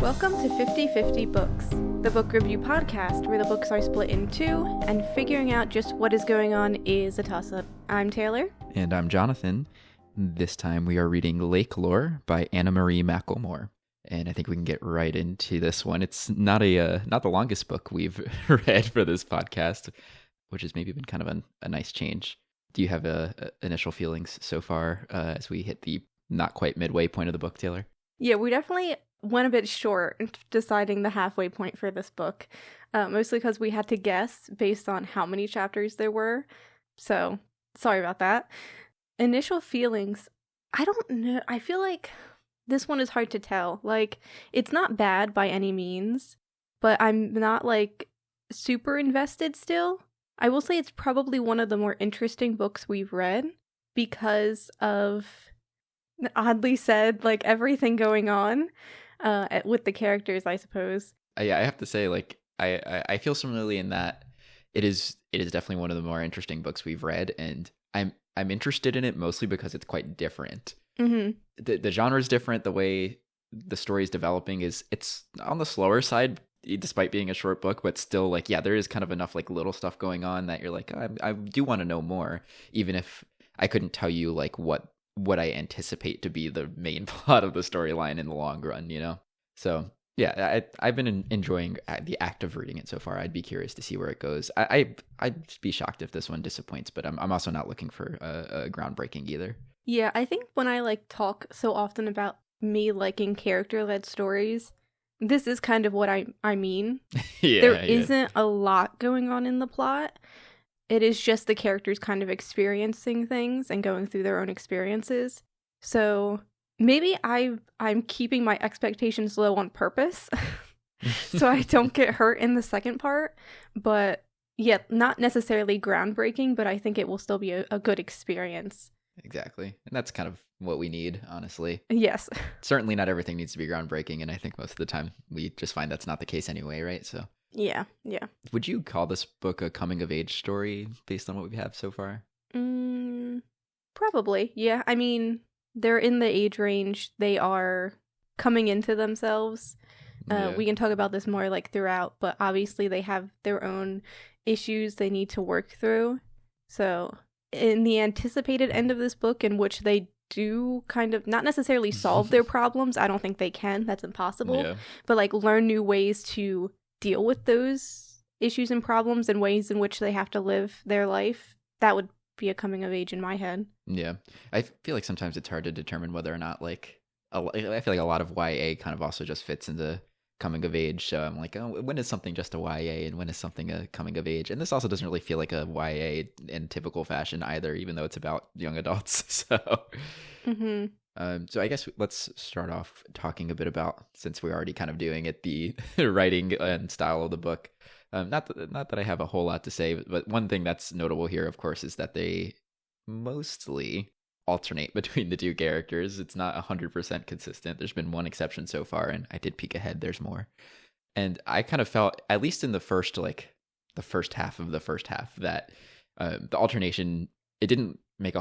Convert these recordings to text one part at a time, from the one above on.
Welcome to 50/50 Books, the book review podcast where the books are split in two, and figuring out just what is going on is a toss-up. I'm Taylor. And I'm Jonathan. This time we are reading Lakelore by Anna-Marie McLemore. And I think we can get right into this one. It's not the longest book we've read for this podcast, which has maybe been kind of a nice change. Do you have initial feelings so far as we hit the not quite midway point of the book, Taylor? Yeah, we definitely went a bit short deciding the halfway point for this book, mostly because we had to guess based on how many chapters there were. So, sorry about that. Initial feelings, I don't know. I feel like this one is hard to tell. Like, it's not bad by any means, but I'm not, like, super invested still. I will say it's probably one of the more interesting books we've read because of, oddly said, like, everything going on with the characters, I suppose. Yeah, I have to say, like, I feel similarly in that it is definitely one of the more interesting books we've read, and I'm interested in it mostly because it's quite different. Mm-hmm. The genre is different. The way the story is developing it's on the slower side, despite being a short book, but still, like, yeah, there is kind of enough, like, little stuff going on that you're like, I do want to know more, even if I couldn't tell you, like, what I anticipate to be the main plot of the storyline in the long run, you know? So, yeah, I've been enjoying the act of reading it so far. I'd be curious to see where it goes. I'd be shocked if this one disappoints, but I'm also not looking for a groundbreaking either. Yeah, I think when I, like, talk so often about me liking character-led stories, this is kind of what I mean. Yeah, there isn't a lot going on in the plot. It is just the characters kind of experiencing things and going through their own experiences. So maybe I'm keeping my expectations low on purpose so I don't get hurt in the second part. But yeah, not necessarily groundbreaking, but I think it will still be a good experience. Exactly. And that's kind of what we need, honestly. Yes. Certainly not everything needs to be groundbreaking, and I think most of the time we just find that's not the case anyway, right? So Yeah. would you call this book a coming-of-age story based on what we have so far? Probably, yeah. I mean, they're in the age range. They are coming into themselves. Yeah. We can talk about this more, like, throughout, but obviously they have their own issues they need to work through. So in the anticipated end of this book, in which they do kind of not necessarily solve their problems, I don't think they can. That's impossible. Yeah. But, like, learn new ways to deal with those issues and problems and ways in which they have to live their life. That would be a coming of age in my head. Yeah. I feel like sometimes it's hard to determine whether or not, like, I feel like a lot of YA kind of also just fits into coming of age. So I'm like, oh, when is something just a YA and when is something a coming of age? And this also doesn't really feel like a YA in typical fashion either, even though it's about young adults. So, so I guess let's start off talking a bit about, since we're already kind of doing it, the writing and style of the book. Not that I have a whole lot to say, but one thing that's notable here, of course, is that they mostly alternate between the two characters. It's not 100% consistent. There's been one exception so far, and I did peek ahead. There's more. And I kind of felt, at least in the first half of the first half, that the alternation, it didn't make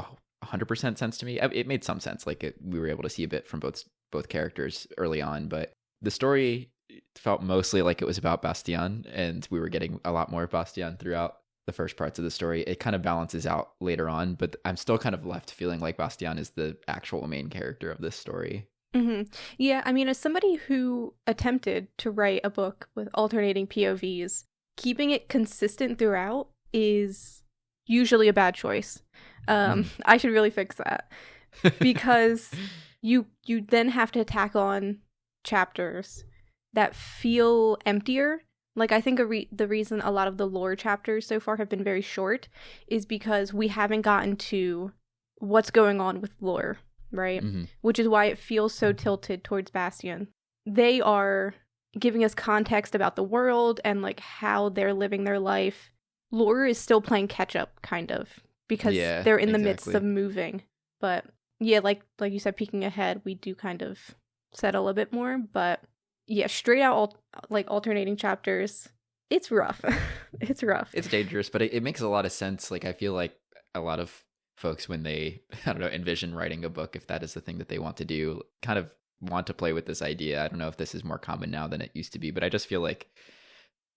100% sense to me. It made some sense. Like, we were able to see a bit from both characters early on, but the story felt mostly like it was about Bastián, and we were getting a lot more of Bastián throughout the first parts of the story. It kind of balances out later on, but I'm still kind of left feeling like Bastián is the actual main character of this story. Yeah, I mean, as somebody who attempted to write a book with alternating POVs, keeping it consistent throughout is usually a bad choice. I should really fix that, because you then have to tack on chapters that feel emptier. Like, I think the reason a lot of the lore chapters so far have been very short is because we haven't gotten to what's going on with lore, right? Which is why it feels so tilted towards Bastián. They are giving us context about the world and, like, how they're living their life. Lore is still playing catch up, kind of, because they're in the midst of moving. But yeah, like you said, peeking ahead, we do kind of settle a bit more, but yeah, straight out alternating chapters, it's rough. It's rough. It's dangerous, but it makes a lot of sense. Like, I feel like a lot of folks, when they, I don't know, envision writing a book, if that is the thing that they want to do, kind of want to play with this idea. I don't know if this is more common now than it used to be, but I just feel like,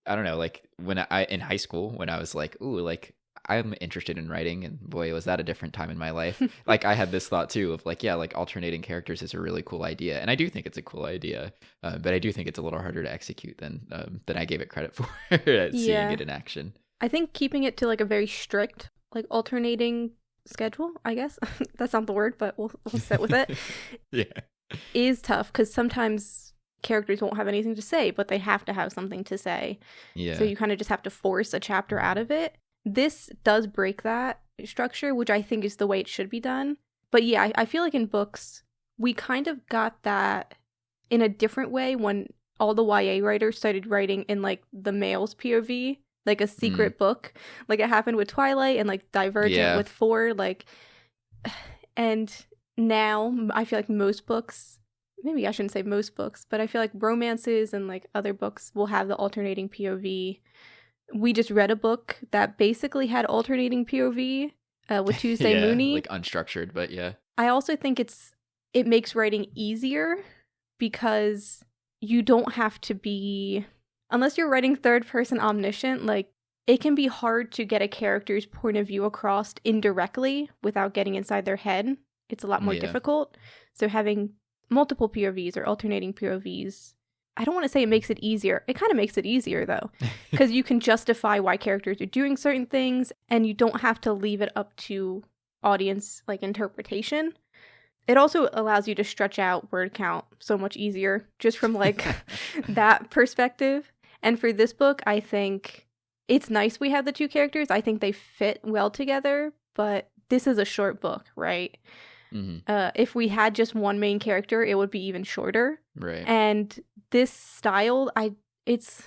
I don't know, like when I in high school, when I was like, ooh, like I'm interested in writing, and boy, was that a different time in my life. Like I had this thought too of like, yeah, like alternating characters is a really cool idea, and I do think it's a cool idea, but I do think it's a little harder to execute than I gave it credit for seeing it in action. I think keeping it to like a very strict like alternating schedule, I guess that's not the word, but we'll sit with it. Yeah, is tough because sometimes characters won't have anything to say, but they have to have something to say. Yeah. So you kind of just have to force a chapter out of it. This does break that structure, which I think is the way it should be done. But yeah, I feel like in books, we kind of got that in a different way when all the YA writers started writing in like the male's POV, like a secret book. Like it happened with Twilight and like Divergent with 4. Like, and now I feel like most books, maybe I shouldn't say most books, but I feel like romances and like other books will have the alternating POV. We just read a book that basically had alternating POV with Tuesday Mooney. Like unstructured, but yeah. I also think it makes writing easier because you don't have to be, unless you're writing third person omniscient, like it can be hard to get a character's point of view across indirectly without getting inside their head. It's a lot more difficult. So having multiple POVs or alternating POVs, I don't want to say it makes it easier. It kind of makes it easier, though, because you can justify why characters are doing certain things, and you don't have to leave it up to audience like interpretation. It also allows you to stretch out word count so much easier, just from like that perspective. And for this book, I think it's nice we have the two characters. I think they fit well together, but this is a short book, right? Mm-hmm. If we had just one main character, it would be even shorter. Right. And this style, it's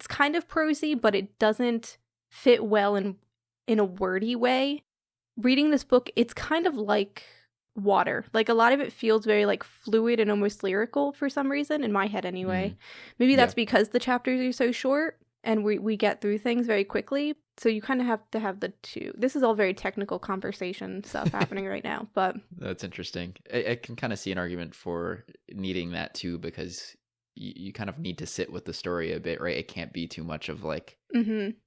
kind of prosy, but it doesn't fit well in a wordy way. Reading this book, it's kind of like water. Like a lot of it feels very like fluid and almost lyrical for some reason, in my head anyway. Maybe that's because the chapters are so short and we get through things very quickly. So you kind of have to have the two. This is all very technical conversation stuff happening right now, but that's interesting. I can kind of see an argument for needing that too, because you kind of need to sit with the story a bit, right? It can't be too much of like,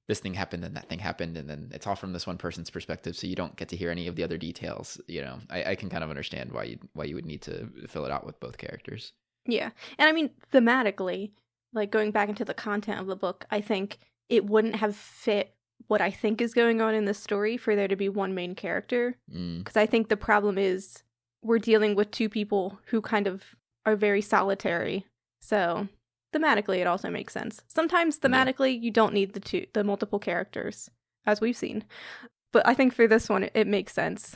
this thing happened and that thing happened, and then it's all from this one person's perspective, so you don't get to hear any of the other details. You know, I can kind of understand why you would need to fill it out with both characters. Yeah, and I mean thematically, like going back into the content of the book, I think it wouldn't have fit what I think is going on in the story for there to be one main character. Because I think the problem is we're dealing with two people who kind of are very solitary. So thematically, it also makes sense. Sometimes thematically, you don't need the multiple characters, as we've seen. But I think for this one, it makes sense.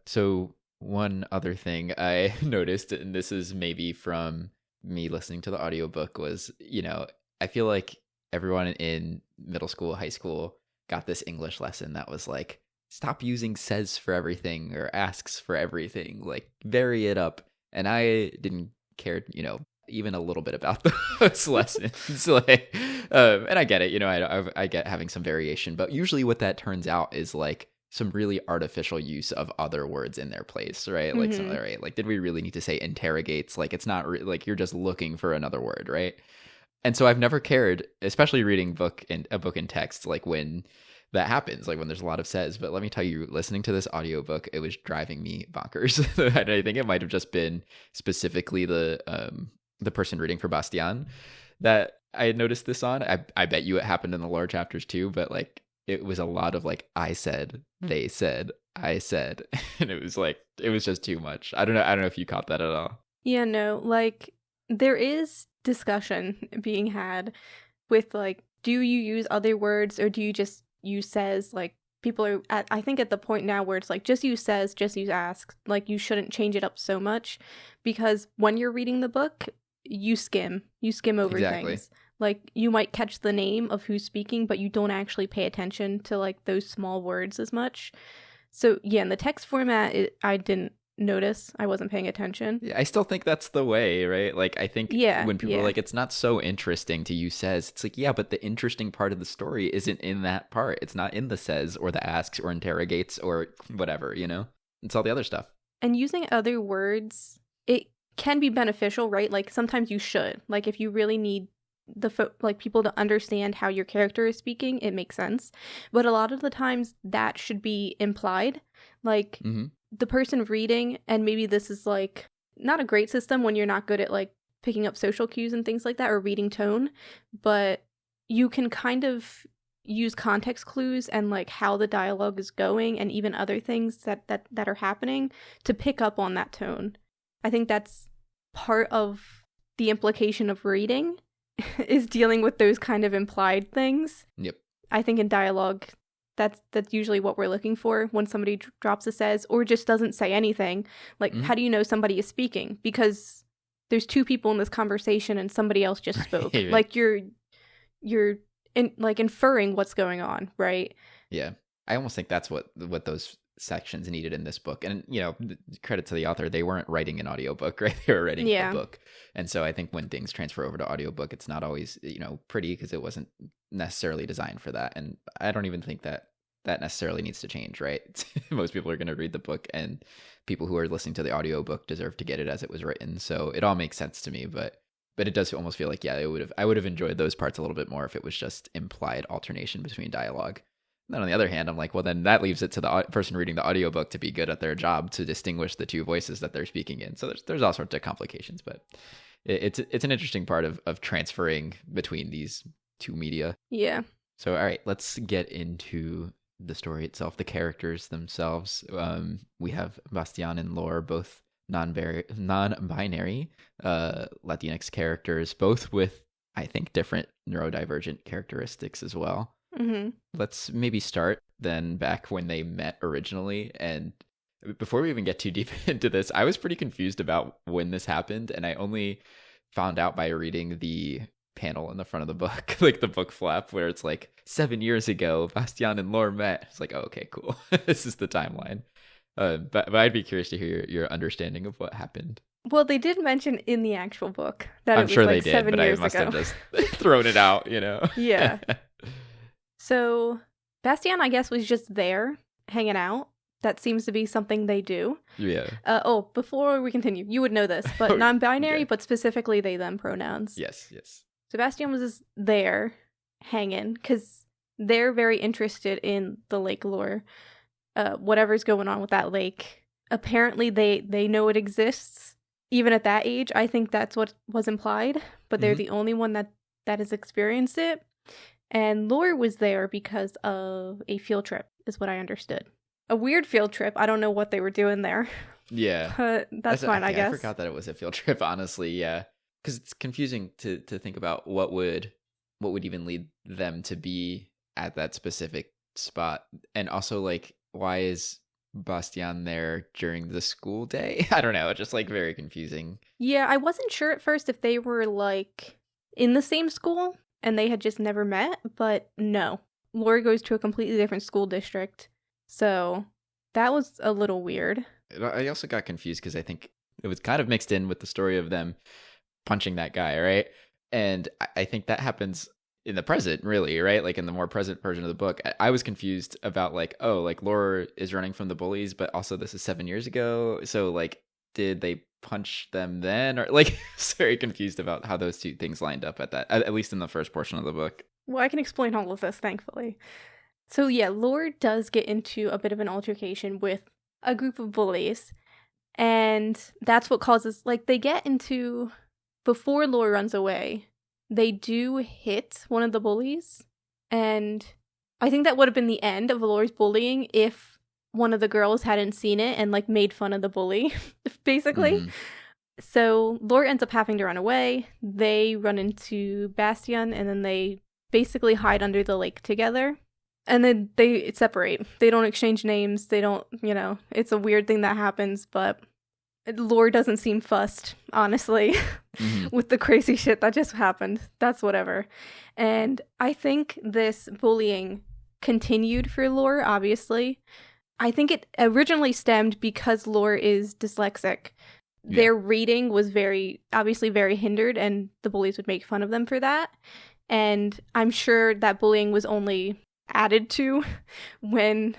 So one other thing I noticed, and this is maybe from me listening to the audiobook, was, you know, I feel like everyone in middle school, high school got this English lesson that was like, stop using says for everything or asks for everything, like vary it up. And I didn't care, you know, even a little bit about those lessons. Like, and I get it, you know, I get having some variation, but usually what that turns out is like some really artificial use of other words in their place, right? Like, right? Like, did we really need to say interrogates? Like, it's not like you're just looking for another word, right? And so I've never cared, especially reading a book in text, like when that happens, like when there's a lot of says. But let me tell you, listening to this audiobook, it was driving me bonkers. And I think it might have just been specifically the person reading for Bastián that I had noticed this on. I bet you it happened in the lore chapters too, but like it was a lot of like, I said, they said, I said, and it was like, it was just too much. I don't know if you caught that at all. Yeah, no, like there is discussion being had with like, do you use other words or do you just use says? Like people are I think at the point now where it's like, just use says, just use asks. Like you shouldn't change it up so much, because when you're reading the book, you skim over things. Like you might catch the name of who's speaking, but you don't actually pay attention to like those small words as much. So yeah, in the text format, I didn't notice. I wasn't paying attention. Yeah, I still think that's the way, right? Like I think when people are like, it's not so interesting to use says, it's like, yeah, but the interesting part of the story isn't in that part. It's not in the says or the asks or interrogates or whatever, you know? It's all the other stuff. And using other words, it can be beneficial, right? Like sometimes you should. Like if you really need like people to understand how your character is speaking, it makes sense. But a lot of the times that should be implied. Like the person reading, and maybe this is like not a great system when you're not good at like picking up social cues and things like that, or reading tone, but you can kind of use context clues and like how the dialogue is going and even other things that are happening to pick up on that tone. I think that's part of the implication of reading is dealing with those kind of implied things. Yep. I think in dialogue, that's usually what we're looking for when somebody drops a says or just doesn't say anything. Like, how do you know somebody is speaking? Because there's two people in this conversation and somebody else just spoke. Right. Like you're inferring what's going on, right? Yeah. I almost think that's what those sections needed in this book. And, you know, credit to the author, they weren't writing an audiobook, right? They were writing a book. And so I think when things transfer over to audiobook, it's not always, you know, pretty because it wasn't necessarily designed for that. And I don't even think that necessarily needs to change, right? Most people are going to read the book, and people who are listening to the audiobook deserve to get it as it was written. So it all makes sense to me, but it does almost feel like, I would have enjoyed those parts a little bit more if it was just implied alternation between dialogue. And then on the other hand, I'm like, well, then that leaves it to the person reading the audiobook to be good at their job to distinguish the two voices that they're speaking in. So there's all sorts of complications, but it's an interesting part of transferring between these two media. Yeah. So, all right, let's get into the story itself, the characters themselves. We have Bastián and Lore, both non-binary Latinx characters, both with, I think, different neurodivergent characteristics as well. Let's maybe start then back when they met originally. And before we even get too deep into this, I was pretty confused about when this happened, and I only found out by reading the panel in the front of the book, like the book flap, where it's like 7 years ago, Bastián and Lore met. It's like, oh, okay, cool. This is the timeline. But I'd be curious to hear your understanding of what happened. Well, they did mention in the actual book that I'm it was sure like they did, 7 but I years must ago. have just thrown it out, you know? Yeah. So Bastián, I guess, was just there hanging out. That seems to be something they do. Yeah. Before we continue, you would know this, but non-binary, okay. But specifically they, them pronouns. Yes. So Bastián was just there hanging because they're very interested in the Lakelore. Whatever's going on with that lake. Apparently they know it exists. Even at that age, I think that's what was implied, but they're the only one that has experienced it. And Lore was there because of a field trip, is what I understood. A weird field trip. I don't know what they were doing there. Yeah. But that's fine, I guess. I forgot that it was a field trip, honestly, yeah. Because it's confusing to think about what would even lead them to be at that specific spot. And also, like, why is Bastián there during the school day? I don't know. It's just, like, very confusing. Yeah, I wasn't sure at first if they were, like, in the same school and they had just never met, but no. Lore goes to a completely different school district. So that was a little weird. I also got confused because I think it was kind of mixed in with the story of them punching that guy, right? And I think that happens in the present, really, right? Like in the more present version of the book. I was confused about like, oh, like Lore is running from the bullies, but also this is 7 years ago. So like, did they punch them then? Or like, I was very confused about how those two things lined up at least in the first portion of the book. Well, I can explain all of this, thankfully. So yeah, Lore does get into a bit of an altercation with a group of bullies. And that's what causes, like, they get into, before Lore runs away, they do hit one of the bullies. And I think that would have been the end of Lore's bullying if one of the girls hadn't seen it and, like, made fun of the bully, basically. So Lore ends up having to run away. They run into Bastián, and then they basically hide under the lake together. And then they separate. They don't exchange names. They don't, it's a weird thing that happens, but Lore doesn't seem fussed, honestly, with the crazy shit that just happened. That's whatever. And I think this bullying continued for Lore, obviously. I think it originally stemmed because Lore is dyslexic. Yeah. Their reading was obviously very hindered, and the bullies would make fun of them for that. And I'm sure that bullying was only added to when,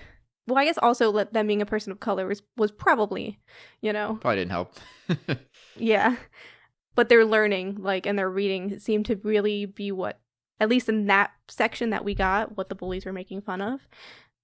well, I guess also them being a person of color was probably, Probably didn't help. Yeah. But their learning, like, and their reading seemed to really be what, at least in that section that we got, what the bullies were making fun of.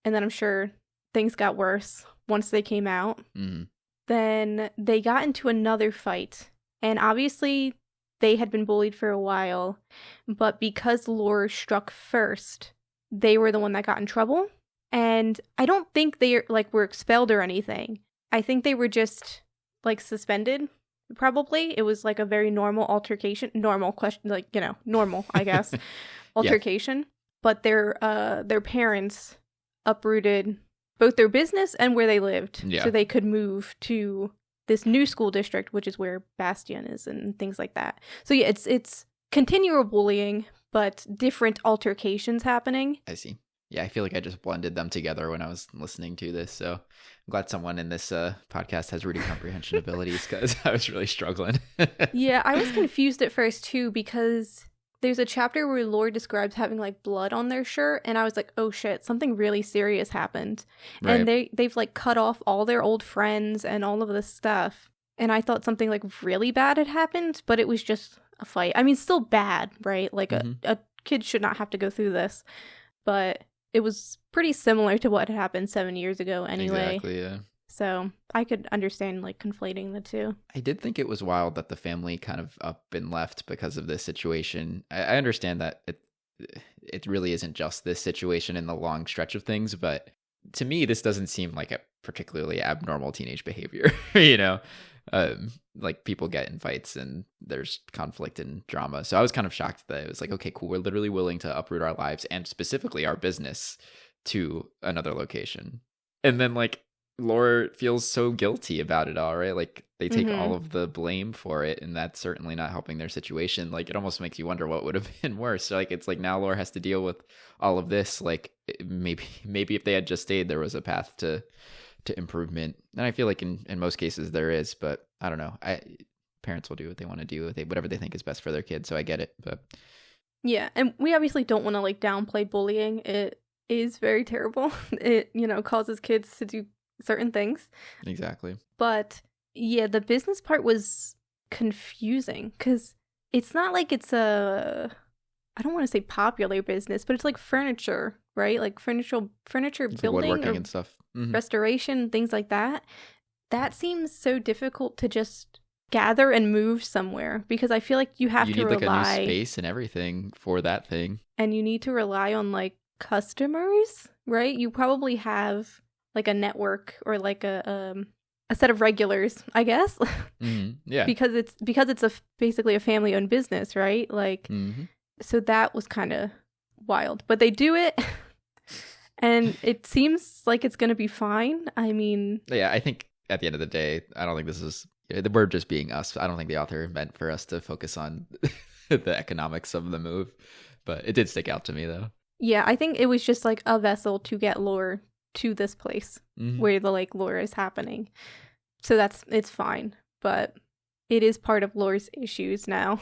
And then I'm sure things got worse once they came out. Mm-hmm. Then they got into another fight. And obviously they had been bullied for a while. But because Lore struck first, they were the one that got in trouble. And I don't think they, like, were expelled or anything. I think they were just, like, suspended. Probably. It was like a very normal altercation. Normal question, like, you know, normal, I guess. Altercation. Yeah. But their parents uprooted both their business and where they lived. Yeah. So they could move to this new school district, which is where Bastián is and things like that. So yeah, it's continual bullying, but different altercations happening. I see. Yeah, I feel like I just blended them together when I was listening to this. So I'm glad someone in this podcast has reading comprehension abilities, because I was really struggling. Yeah, I was confused at first too, because there's a chapter where Lore describes having like blood on their shirt, and I was like, oh shit, something really serious happened. Right. And they've like cut off all their old friends and all of this stuff. And I thought something like really bad had happened, but it was just a fight. I mean, still bad, right? Like a kid should not have to go through this. But it was pretty similar to what had happened 7 years ago anyway. Exactly, yeah. So I could understand, like, conflating the two. I did think it was wild that the family kind of up and left because of this situation. I understand that it really isn't just this situation in the long stretch of things, but to me, this doesn't seem like a particularly abnormal teenage behavior, you know? Like, people get in fights and there's conflict and drama. So I was kind of shocked that it was like, okay, cool, we're literally willing to uproot our lives and specifically our business to another location. And then, like, Lore feels so guilty about it all, right? Like, they take all of the blame for it, and that's certainly not helping their situation. Like, it almost makes you wonder what would have been worse. So, like, it's like now Lore has to deal with all of this. Like, maybe if they had just stayed, there was a path to improvement. And I feel like in most cases there is, but I don't know. Parents will do what they want to do, whatever they think is best for their kids. So I get it, but yeah. And we obviously don't want to like downplay bullying. It is very terrible. It, you know, causes kids to do certain things. Exactly. But yeah, the business part was confusing because it's not like it's I don't want to say popular business, but it's like furniture, right? Like furniture it's building, like woodworking and stuff. Restoration, things like that. That seems so difficult to just gather and move somewhere, because I feel like you have to rely. You need like a new space and everything for that thing. And you need to rely on like customers, right? You probably have like a network or like a set of regulars, I guess. Yeah. because it's basically a family owned business, right? Like, so that was kind of wild, but they do it. And it seems like it's going to be fine. I mean... Yeah, I think at the end of the day, I don't think this is... We're just being us. I don't think the author meant for us to focus on the economics of the move. But it did stick out to me, though. Yeah, I think it was just like a vessel to get Lore to this place where the Lakelore is happening. So it's fine. But it is part of Lore's issues now.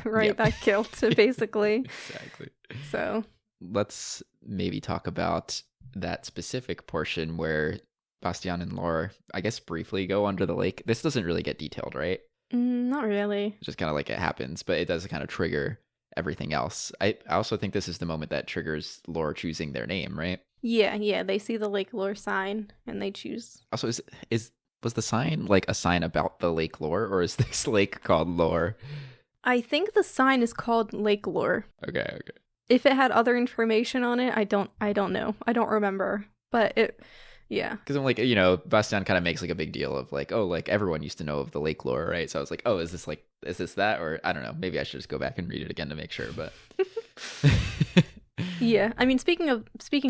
Right? Yep. That guilt, basically. Exactly. So... Let's maybe talk about that specific portion where Bastián and Lore, I guess, briefly go under the lake. This doesn't really get detailed, right? Not really. It's just kind of like it happens, but it does kind of trigger everything else. I also think this is the moment that triggers Lore choosing their name, right? Yeah. They see the Lakelore sign and they choose. Also, was the sign like a sign about the Lakelore, or is this lake called Lore? I think the sign is called Lakelore. Okay. If it had other information on it, I don't know. I don't remember. But yeah. Because I'm like, you know, Bastián kind of makes like a big deal of like, oh, like everyone used to know of the Lakelore, right? So I was like, oh, is this that? Or I don't know. Maybe I should just go back and read it again to make sure. But yeah. I mean, speaking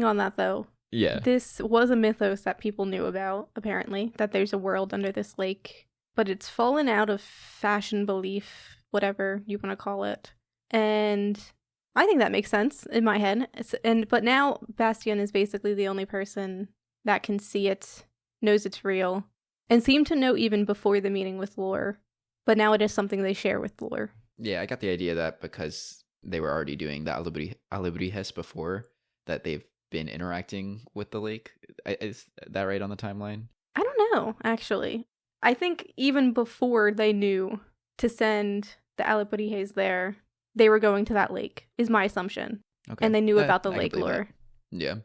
on that though. Yeah. This was a mythos that people knew about, apparently, that there's a world under this lake. But it's fallen out of fashion, belief, whatever you want to call it. And I think that makes sense in my head. But now Bastián is basically the only person that can see it, knows it's real, and seemed to know even before the meeting with Lore. But now it is something they share with Lore. Yeah, I got the idea that because they were already doing the Alebrijes before, that they've been interacting with the lake. Is that right on the timeline? I don't know, actually. I think even before they knew to send the Alipodijes there, they were going to that lake, is my assumption. Okay. And they knew about the I can believe Lakelore. that. Yeah.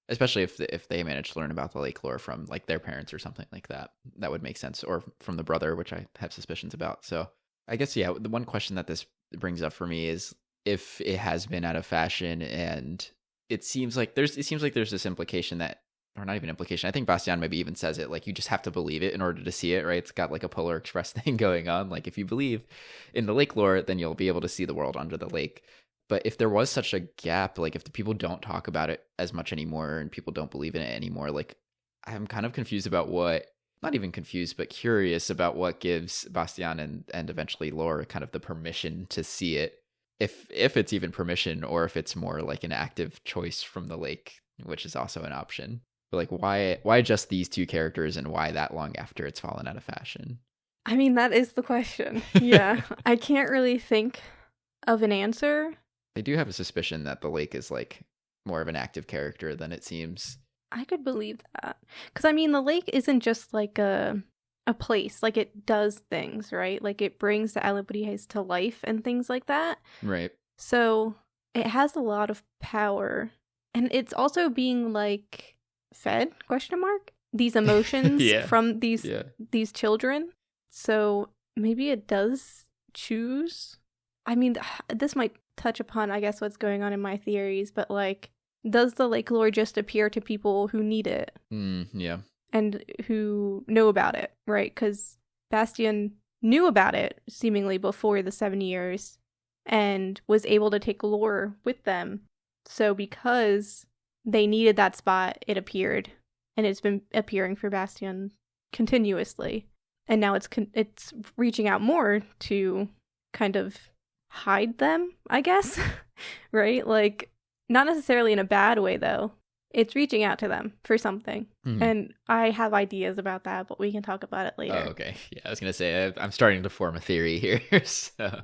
Especially if they managed to learn about the Lakelore from like their parents or something like that. That would make sense. Or from the brother, which I have suspicions about. So I guess, yeah, the one question that this brings up for me is if it has been out of fashion, and it seems like there's this implication that, or not even implication, I think Bastian maybe even says it, like you just have to believe it in order to see it, right? It's got like a Polar Express thing going on. Like if you believe in the Lakelore, then you'll be able to see the world under the lake. But if there was such a gap, like if the people don't talk about it as much anymore and people don't believe in it anymore, like I'm kind of confused about not even confused, but curious about what gives Bastian and eventually Lore kind of the permission to see it. If it's even permission, or if it's more like an active choice from the lake, which is also an option. But like why just these two characters, and why that long after it's fallen out of fashion? I mean, that is the question. Yeah. I can't really think of an answer. They do have a suspicion that the lake is like more of an active character than it seems. I could believe that. Because, I mean, the lake isn't just like a place. Like, it does things, right? Like, it brings the Alipodijes to life and things like that. Right. So, it has a lot of power. And it's also being, like, fed, question mark? These emotions from these children. So, maybe it does choose. I mean, this might touch upon, I guess, what's going on in my theories, but like, does the Lakelore just appear to people who need it? Yeah. And who know about it, right? Because Bastian knew about it seemingly before the 7 years and was able to take Lore with them. So because they needed that spot, it appeared, and it's been appearing for Bastian continuously. And now it's reaching out more to kind of hide them, I guess. Right? Like, not necessarily in a bad way, though. It's reaching out to them for something. Mm-hmm. And I have ideas about that, but we can talk about it later. Oh, okay. Yeah, I was going to say, I'm starting to form a theory here. So,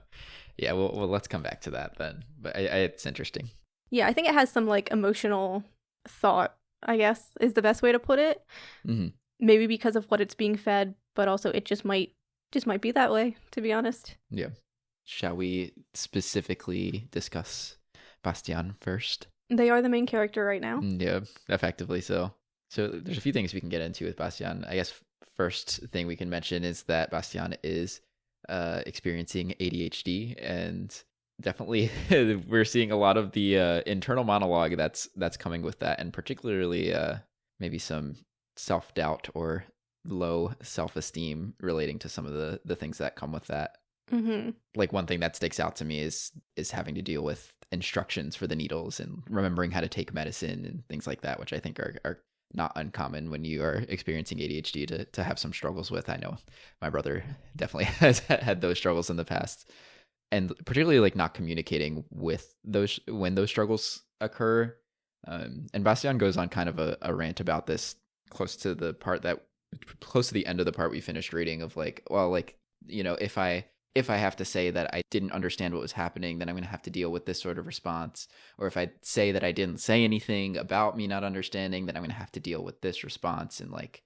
yeah, well, let's come back to that then. But it's interesting. Yeah, I think it has some, like, emotional thought, I guess, is the best way to put it. Mm-hmm. Maybe because of what it's being fed, but also it just might be that way, to be honest. Yeah. Shall we specifically discuss Bastian first? They are the main character right now. Yeah, effectively so. So there's a few things we can get into with Bastian. I guess first thing we can mention is that Bastian is experiencing ADHD, and definitely we're seeing a lot of the internal monologue that's coming with that, and particularly maybe some self-doubt or low self-esteem relating to some of the things that come with that. Mm-hmm. Like, one thing that sticks out to me is having to deal with instructions for the needles and remembering how to take medicine and things like that, which I think are not uncommon when you are experiencing ADHD to have some struggles with. I know my brother definitely has had those struggles in the past, and particularly like not communicating with those when those struggles occur. And Bastian goes on kind of a rant about this close to the end of the part we finished reading, of like, well, like, you know, if I have to say that I didn't understand what was happening, then I'm going to have to deal with this sort of response. Or if I say that I didn't say anything about me not understanding, then I'm going to have to deal with this response, and like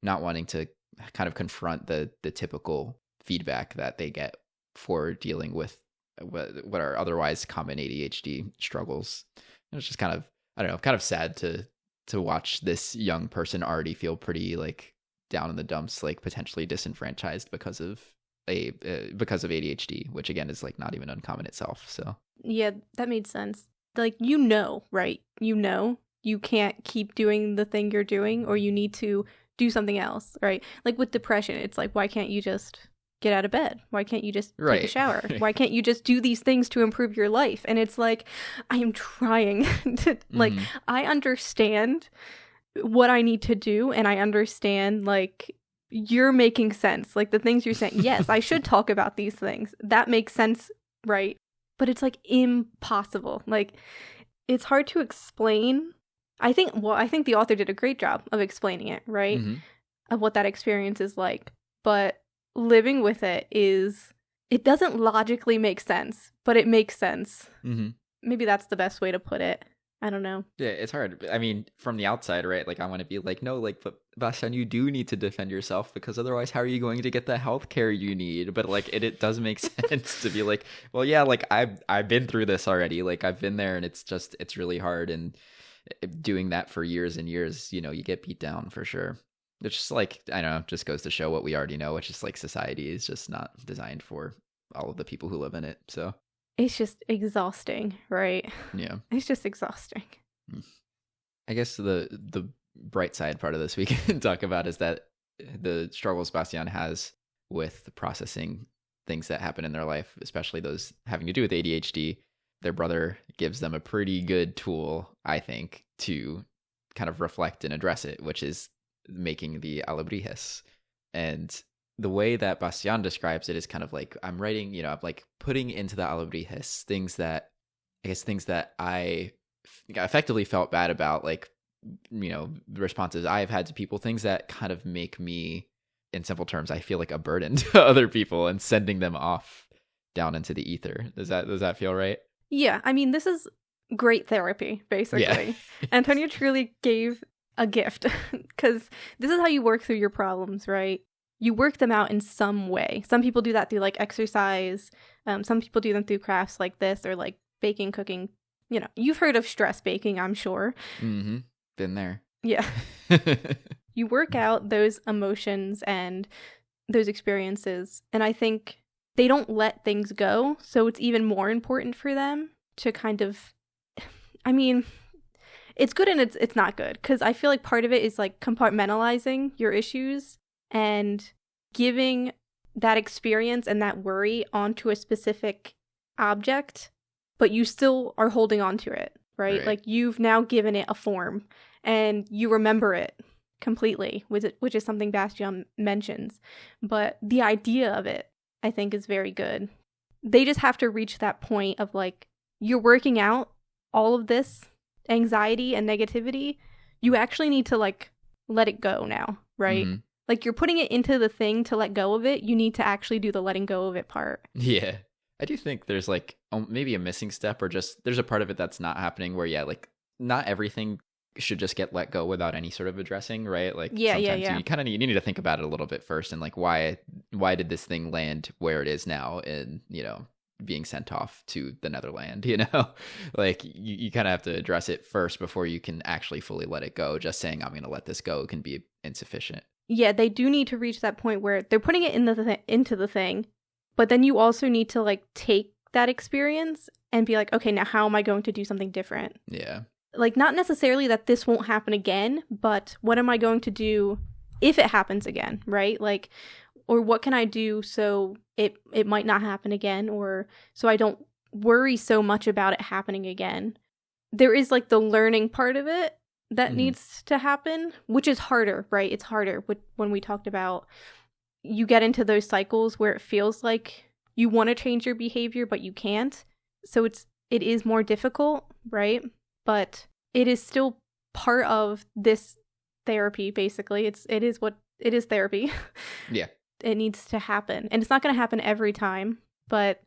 not wanting to kind of confront the typical feedback that they get for dealing with what are otherwise common ADHD struggles. And it's just kind of, I don't know, kind of sad to watch this young person already feel pretty like down in the dumps, like potentially disenfranchised because of ADHD, which again is like not even uncommon itself. So yeah, that made sense. Like, you know, right? You know, you can't keep doing the thing you're doing, or you need to do something else, right? Like with depression, it's like, why can't you just get out of bed? Why can't you just take a shower? Why can't you just do these things to improve your life? And it's like, I am trying to like, I understand what I need to do, and I understand like you're making sense. Like the things you're saying, yes, I should talk about these things. That makes sense, right? But it's like impossible. Like, it's hard to explain. I think the author did a great job of explaining it, right? Mm-hmm. Of what that experience is like. But living with it doesn't logically make sense, but it makes sense. Mm-hmm. Maybe that's the best way to put it. I don't know. Yeah, it's hard. I mean, from the outside, right? Like, I want to be like, no, like, but Bastian, you do need to defend yourself because otherwise, how are you going to get the health care you need? But like, it does make sense to be like, well, yeah, like I've been through this already. Like, I've been there, and it's really hard. And doing that for years and years, you get beat down for sure. It's just like, I don't know, just goes to show what we already know, which is like society is just not designed for all of the people who live in it. So it's just exhausting, right? yeah, it's just exhausting. I guess the bright side part of this we can talk about is that the struggles Bastian has with processing things that happen in their life, especially those having to do with ADHD, their brother gives them a pretty good tool, I think, to kind of reflect and address it, which is making the alebrijes. And the way that Bastian describes it is kind of like, I'm writing, I'm like putting into the alebrijes things that I effectively felt bad about, like, the responses I've had to people, things that kind of make me, in simple terms, I feel like a burden to other people and sending them off down into the ether. Does that feel right? Yeah, I mean, this is great therapy, basically. Yeah. Antonio truly gave a gift because this is how you work through your problems, right? You work them out in some way. Some people do that through like exercise. Some people do them through crafts like this or like baking, cooking. You've heard of stress baking, I'm sure. Mm-hmm. Been there. Yeah. You work out those emotions and those experiences. And I think they don't let things go. So it's even more important for them to kind of, I mean, it's good and it's not good. Because I feel like part of it is like compartmentalizing your issues and giving that experience and that worry onto a specific object, but you still are holding on to it, right? Like you've now given it a form and you remember it completely, which is something Bastian mentions. But the idea of it, I think, is very good. They just have to reach that point of like, you're working out all of this anxiety and negativity. You actually need to like let it go now, right? Mm-hmm. Like you're putting it into the thing to let go of it. You need to actually do the letting go of it part. Yeah. I do think there's like maybe a missing step, or just there's a part of it that's not happening where, yeah, like not everything should just get let go without any sort of addressing, right? Like sometimes you kind of need to think about it a little bit first, and like why did this thing land where it is now, and being sent off to the Netherland, like you kind of have to address it first before you can actually fully let it go. Just saying I'm going to let this go can be insufficient. Yeah, they do need to reach that point where they're putting it into the thing, but then you also need to like take that experience and be like, okay, now how am I going to do something different? Yeah. Like, not necessarily that this won't happen again, but what am I going to do if it happens again, right? Like, or what can I do so it might not happen again, or so I don't worry so much about it happening again. There is like the learning part of it that needs to happen, which is harder, right? It's harder when we talked about you get into those cycles where it feels like you want to change your behavior, but you can't. So it is more difficult, right? But it is still part of this therapy, basically. It is therapy. Yeah. It needs to happen. And it's not going to happen every time, but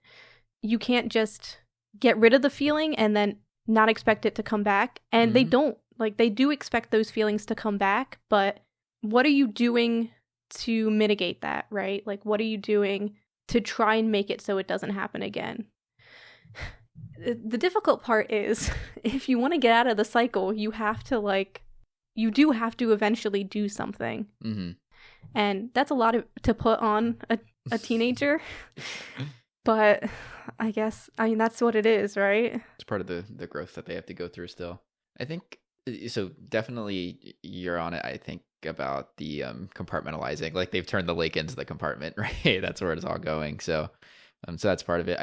you can't just get rid of the feeling and then not expect it to come back. And they don't. Like, they do expect those feelings to come back, but what are you doing to mitigate that, right? Like, what are you doing to try and make it so it doesn't happen again? The difficult part is, if you want to get out of the cycle, you do have to eventually do something. Mm-hmm. And that's a lot to put on a teenager. But I mean, that's what it is, right? It's part of the growth that they have to go through still. I think, so definitely you're on it, I think, about the compartmentalizing. Like, they've turned the lake into the compartment, right? That's where it's all going. So that's part of it.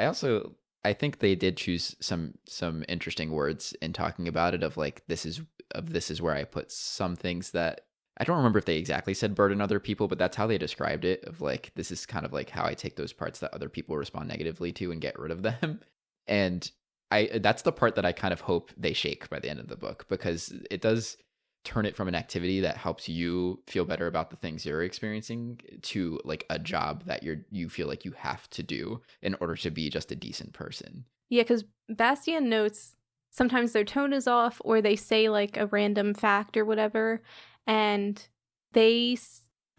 I think they did choose some interesting words in talking about it, of like, this is where I put some things that I don't remember if they exactly said burden other people, but that's how they described it, of like, this is kind of like how I take those parts that other people respond negatively to and get rid of them. And that's the part that I kind of hope they shake by the end of the book, because it does turn it from an activity that helps you feel better about the things you're experiencing to like a job that you feel like you have to do in order to be just a decent person. Yeah, because Bastian notes sometimes their tone is off, or they say like a random fact or whatever, and I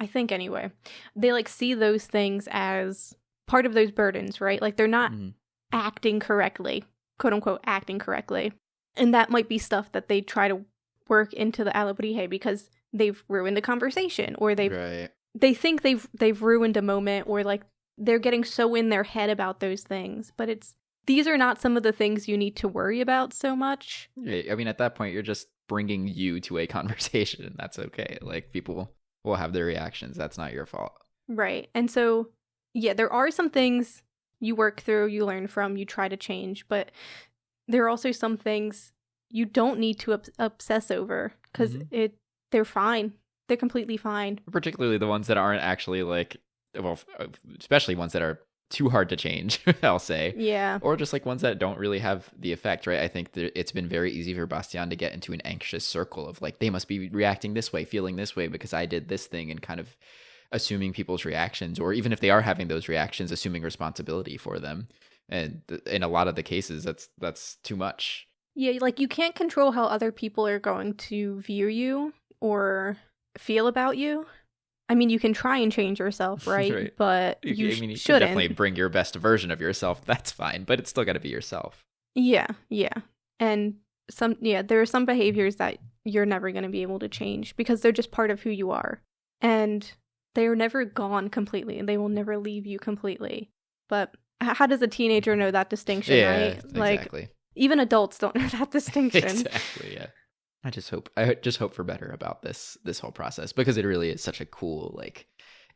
think anyway, they like see those things as part of those burdens, right? Like they're not acting correctly, quote unquote, acting correctly. And that might be stuff that they try to work into the alebrije because they've ruined the conversation, or they think they've ruined a moment, or like they're getting so in their head about those things. But these are not some of the things you need to worry about so much. I mean, at that point, you're just bringing you to a conversation, and that's okay. Like, people will have their reactions. That's not your fault. Right. And so, yeah, there are some things you work through, you learn from, you try to change, but there are also some things you don't need to obsess over, because they're fine. They're completely fine. Particularly the ones that aren't actually like, well, especially ones that are too hard to change, I'll say. Yeah. Or just like ones that don't really have the effect, right? I think it's been very easy for Bastián to get into an anxious circle of like, they must be reacting this way, feeling this way because I did this thing, and kind of assuming people's reactions, or even if they are having those reactions, assuming responsibility for them. And in a lot of the cases, that's too much. Yeah, like you can't control how other people are going to view you or feel about you. I mean, you can try and change yourself, right? Right. But you shouldn't. Definitely bring your best version of yourself. That's fine, but it's still got to be yourself. Yeah. And there are some behaviors that you're never going to be able to change because they're just part of who you are. And they are never gone completely, and they will never leave you completely. But how does a teenager know that distinction, right? Exactly. Like, even adults don't know that distinction. Exactly, yeah. I just hope for better about this whole process, because it really is such a cool, like,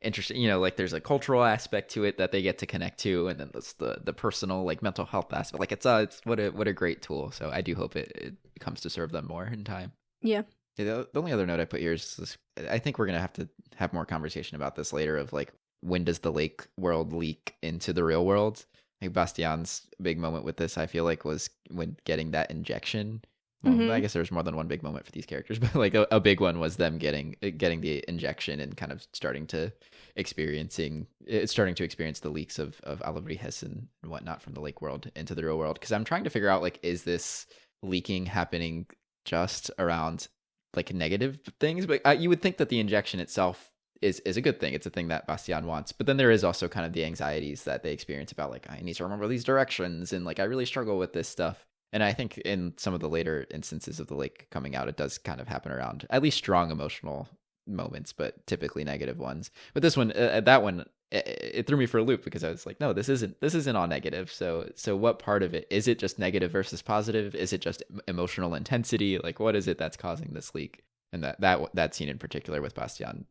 interesting, like there's a cultural aspect to it that they get to connect to, and then there's the personal, like, mental health aspect. Like, it's what a great tool. So I do hope it comes to serve them more in time. Yeah. The only other note I put here is this, I think we're going to have more conversation about this later, of like, when does the lake world leak into the real world? Like, Bastián's big moment with this, I feel like, was when getting that injection. Well, I guess there's more than one big moment for these characters, but like a big one was them getting the injection and kind of starting to experience the leaks of alebrijes and whatnot from the lake world into the real world. Because I'm trying to figure out, like, is this leaking happening just around like negative things? But you would think that the injection itself is a good thing. It's a thing that Bastián wants. But then there is also kind of the anxieties that they experience about, like, I need to remember these directions, and like I really struggle with this stuff. And I think in some of the later instances of the lake coming out, it does kind of happen around at least strong emotional moments, but typically negative ones. But this one, that one, it threw me for a loop, because I was like, no, this isn't all negative. So what part of it is it? Just negative versus positive? Is it just emotional intensity? Like, what is it that's causing this leak? And that scene in particular with Bastián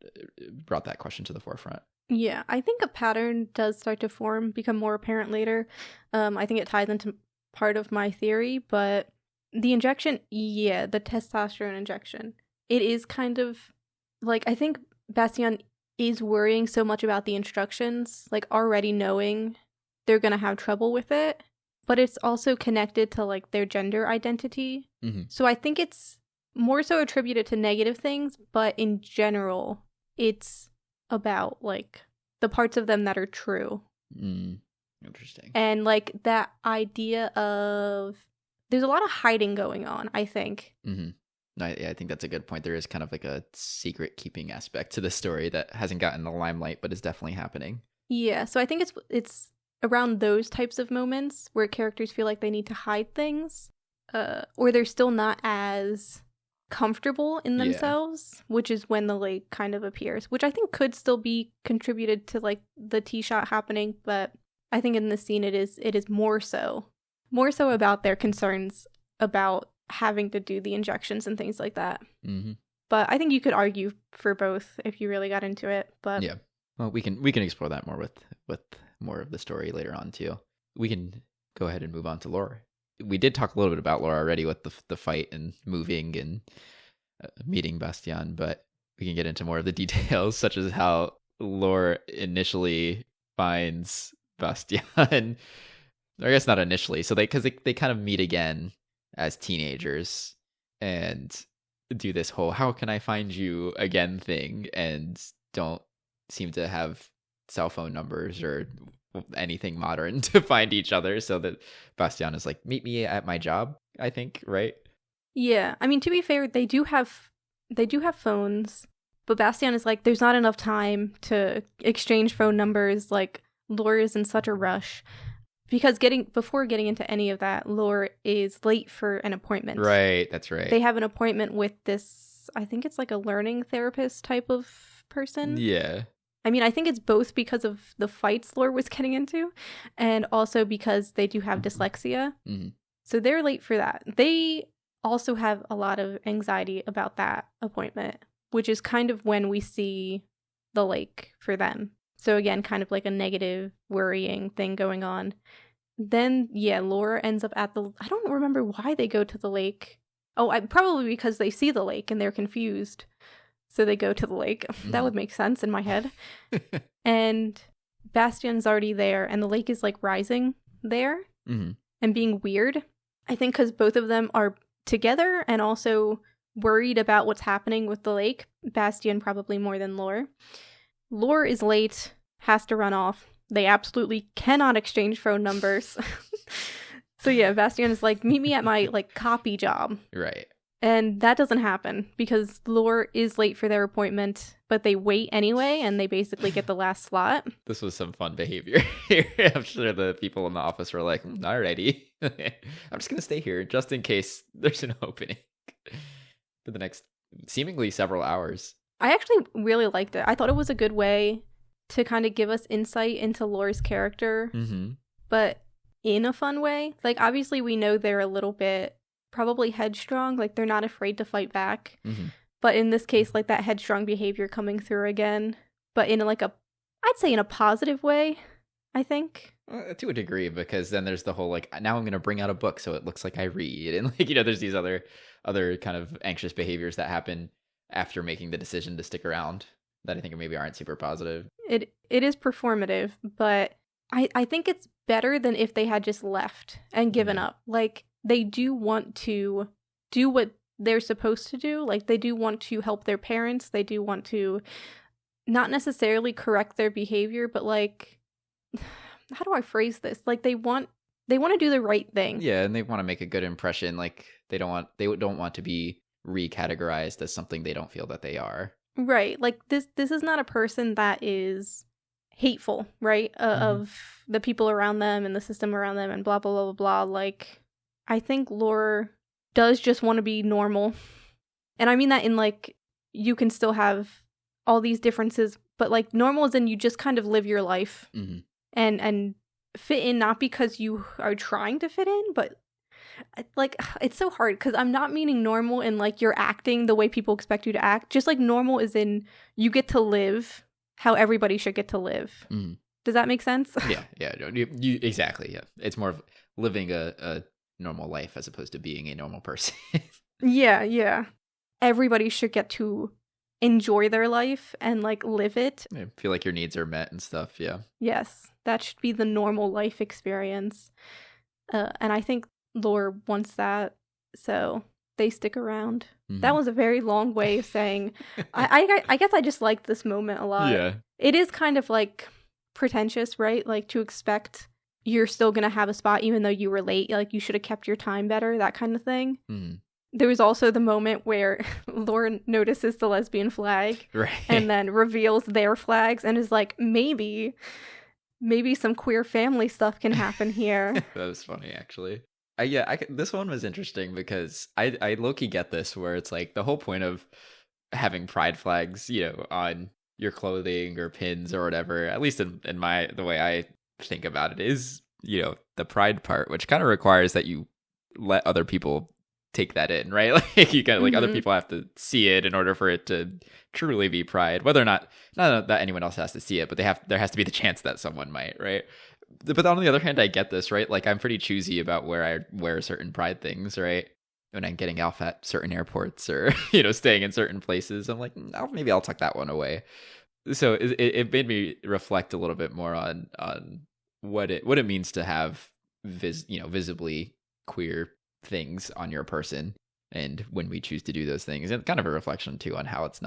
brought that question to the forefront. Yeah, I think a pattern does start to become more apparent later. I think it ties into part of my theory, but the injection, the testosterone injection, it is kind of like, I think Bastián is worrying so much about the instructions, like already knowing they're gonna have trouble with it, but it's also connected to like their gender identity. So I think it's more so attributed to negative things, but in general it's about like the parts of them that are true. Interesting. And like that idea of there's a lot of hiding going on, I think. I think that's a good point. There is kind of like a secret keeping aspect to the story that hasn't gotten the limelight, but is definitely happening. Yeah, so I think it's around those types of moments where characters feel like they need to hide things, or they're still not as comfortable in themselves, which is when the lake kind of appears, which I think could still be contributed to like the tee shot happening, but I think in this scene it is more so about their concerns about having to do the injections and things like that. But I think you could argue for both if you really got into it. But yeah, well, we can explore that more with more of the story later on too. We can go ahead and move on to Lore. We did talk a little bit about Lore already with the fight and moving and meeting Bastián, but we can get into more of the details, such as how Lore initially finds Bastián. I guess not initially. So they kind of meet again as teenagers and do this whole "how can I find you again" thing, and don't seem to have cell phone numbers or anything modern to find each other. So that Bastian is like, meet me at my job, I think, right? Yeah, I mean, to be fair, they do have phones, but Bastian is like, there's not enough time to exchange phone numbers. Like, Lore is in such a rush because before getting into any of that, Lore is late for an appointment. Right, that's right. They have an appointment with this, I think it's like a learning therapist type of person. Yeah. I mean, I think it's both because of the fights Lore was getting into and also because they do have dyslexia. Mm-hmm. So they're late for that. They also have a lot of anxiety about that appointment, which is kind of when we see the lake for them. So again, kind of like a negative, worrying thing going on. Then, yeah, Laura ends up at I don't remember why they go to the lake. Oh, probably because they see the lake and they're confused. So they go to the lake. Mm-hmm. That would make sense in my head. And Bastian's already there, and the lake is like rising there and being weird. I think because both of them are together and also worried about what's happening with the lake. Bastian probably more than Lore. Lore is late, has to run off. They absolutely cannot exchange phone numbers. So yeah, Bastian is like, meet me at my like copy job. Right. And that doesn't happen because Lore is late for their appointment, but they wait anyway and they basically get the last slot. This was some fun behavior here. I'm sure the people in the office were like, alrighty. I'm just going to stay here just in case there's an opening for the next seemingly several hours. I actually really liked it. I thought it was a good way to kind of give us insight into Lore's character, but in a fun way. Like, obviously, we know they're a little bit probably headstrong. Like, they're not afraid to fight back. But in this case, like, that headstrong behavior coming through again, but in like I'd say in a positive way, I think. To a degree, because then there's the whole, like, now I'm going to bring out a book so it looks like I read. And, like, there's these other kind of anxious behaviors that happen after making the decision to stick around that I think maybe aren't super positive. It is performative, but I think it's better than if they had just left and given up. Like, they do want to do what they're supposed to do. Like, they do want to help their parents. They do want to not necessarily correct their behavior, but, like, how do I phrase this? Like, they want to do the right thing. Yeah, and they want to make a good impression. Like, they don't want to be recategorized as something they don't feel that they are. Right. Like, this is not a person that is hateful, right? Of the people around them and the system around them and blah, blah, blah, blah, blah. Like, I think Lore does just want to be normal. And I mean that in, like, you can still have all these differences, but, like, normal is in you just kind of live your life and fit in, not because you are trying to fit in, but, like, it's so hard because I'm not meaning normal in, like, you're acting the way people expect you to act. Just, like, normal is in you get to live how everybody should get to live. Does that make sense? Yeah. You exactly, yeah. It's more of living a normal life as opposed to being a normal person. Yeah. Everybody should get to enjoy their life and, like, live it. I feel like your needs are met and stuff, yeah. Yes, that should be the normal life experience. And I think Lore wants that, so they stick around. That was a very long way of saying, I guess I just liked this moment a lot. Yeah. It is kind of, like, pretentious, right? Like, to expect you're still going to have a spot even though you were late. Like, you should have kept your time better, that kind of thing. There was also the moment where Lore notices the lesbian flag and then reveals their flags and is like, maybe some queer family stuff can happen here. That was funny, actually. This one was interesting because I low-key get this, where it's like the whole point of having pride flags, on your clothing or pins or whatever, at least in the way I think about it, is, the pride part, which kind of requires that you let other people take that in, right? Like, you kind of, like, other people have to see it in order for it to truly be pride, whether or not that anyone else has to see it, but there has to be the chance that someone might, right? But on the other hand, I get this, right? Like, I'm pretty choosy about where I wear certain pride things, right? When I'm getting off at certain airports or, staying in certain places, I'm like, maybe I'll tuck that one away. So it made me reflect a little bit more on what it means to have visibly queer things on your person, and when we choose to do those things, and kind of a reflection too on how it's